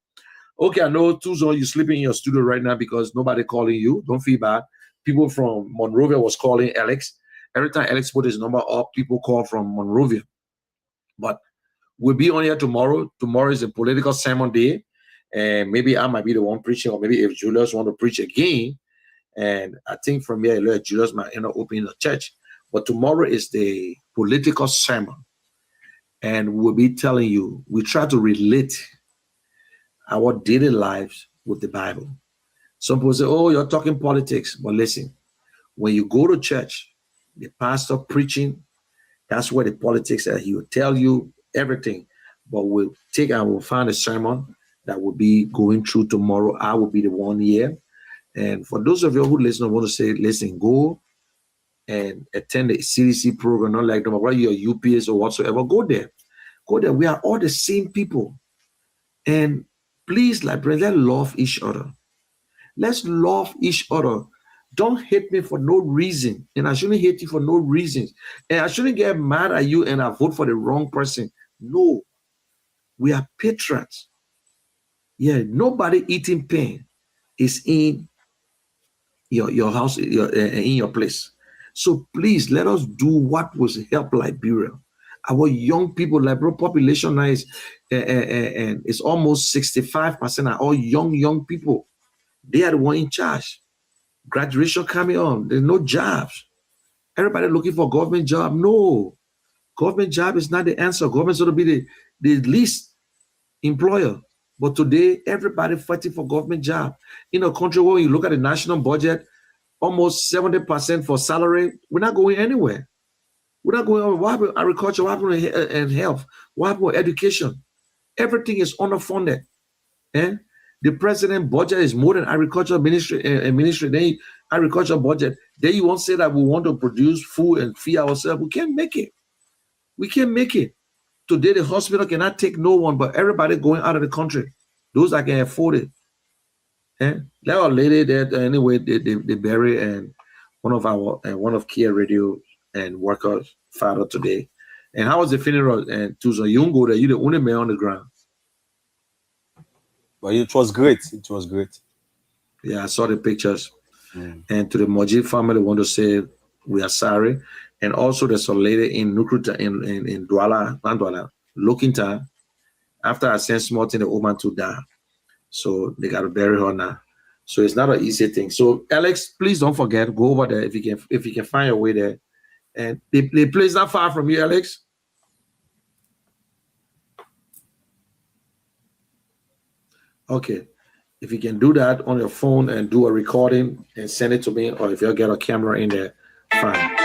Okay, I know, Tuzo, you're sleeping in your studio right now because nobody calling you. Don't feel bad. People from Monrovia was calling Alex. Every time Alex put his number up, people call from Monrovia. But we'll be on here tomorrow. Tomorrow is a political sermon day. And maybe I might be the one preaching, or maybe if Julius want to preach again. And I think from here, Julius might end up opening the church. But tomorrow is the political sermon. And we'll be telling you, we try to relate our daily lives with the Bible. Some people say, oh, you're talking politics. But listen, when you go to church, the pastor preaching, that's where the politics are. He will tell you everything. But we'll take and we'll find a sermon that will be going through tomorrow. I will be the one here. And for those of you who listen, I want to say, listen, go and attend the CDC program, not like them, whether you're UPS or whatsoever, go there. Go there. We are all the same people. And please, Librarians, let's love each other. Let's love each other. Don't hate me for no reason. And I shouldn't hate you for no reasons. And I shouldn't get mad at you and I vote for the wrong person. No. We are patriots. Yeah, nobody eating pain is in your house, in your place. So please let us do what was help Liberia. Our young people, Liberia population now is and it's almost 65% are all young people. They are the one in charge. Graduation coming on. There's no jobs. Everybody looking for government job. No, government job is not the answer. Government's going to be the least employer. But today, everybody fighting for government job. In a country where you look at the national budget, almost 70% for salary, we're not going anywhere. We're not going over. What happened to agriculture? What happened to health? What happened to education? Everything is underfunded. And the president budget is more than agriculture ministry, then agriculture budget. Then you won't say that we want to produce food and feed ourselves. We can't make it. We can't make it. Today, the hospital cannot take no one, but everybody going out of the country. Those that can afford it. And there are lady that anyway they bury and one of Kia Radio and workers father today. And how was the funeral? And to the young that you the only man on the ground. But it was great. It was great. Yeah, I saw the pictures. And to the Moji family, I want to say we are sorry. And also there's a lady in Nukruta in Douala, looking time. After I sent small thing, the woman to die. So they got to bury her now. So it's not an easy thing. So Alex, please don't forget, go over there if you can find your way there. And the place not far from you, Alex. Okay. If you can do that on your phone and do a recording and send it to me, or if you'll get a camera in there, fine.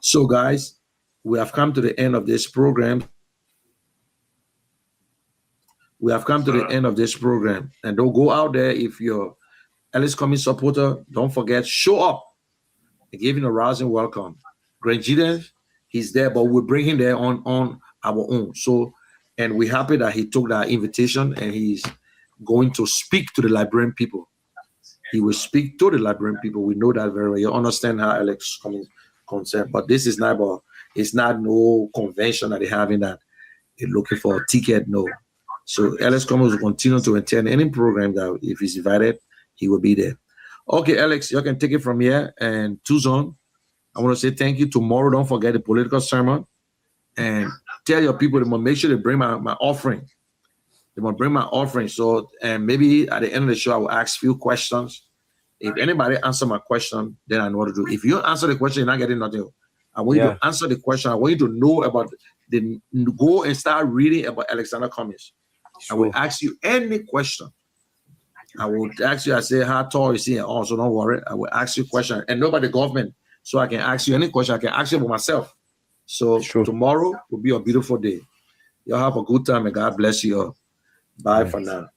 So guys, we have come to the end of this program. We have come to the end of this program. And don't go out there if you're Alice Cummings supporter. Don't forget, show up and give him a rousing welcome. Grand GEDEH, he's there, but we'll bring him there on our own. So, and we're happy that he took that invitation and he's going to speak to the Liberian people. He will speak to the Liberian people. We know that very well. You understand how Alex Cummings concerned, but this is not about, it's not no convention that they have in that they're looking for a ticket. No. So Alex Cummings will continue to attend any program that if he's invited, he will be there. Okay, Alex, you can take it from here. And Tuzon, I want to say thank you. Tomorrow, don't forget the political sermon. And tell your people they must make sure they bring my offering. They must bring my offering. So, and maybe at the end of the show, I will ask a few questions. If anybody answer my question, then I know what to do. If you answer the question, you're not getting nothing. I want you to answer the question. I want you to know about go and start reading about Alexander Cummings. Sure. I will ask you any question. I will ask you, I say, how tall is he? Also, don't worry. I will ask you a question. And nobody government. So I can ask you any question. I can ask you for myself. So tomorrow will be a beautiful day. Y'all have a good time and God bless you all. Bye for now.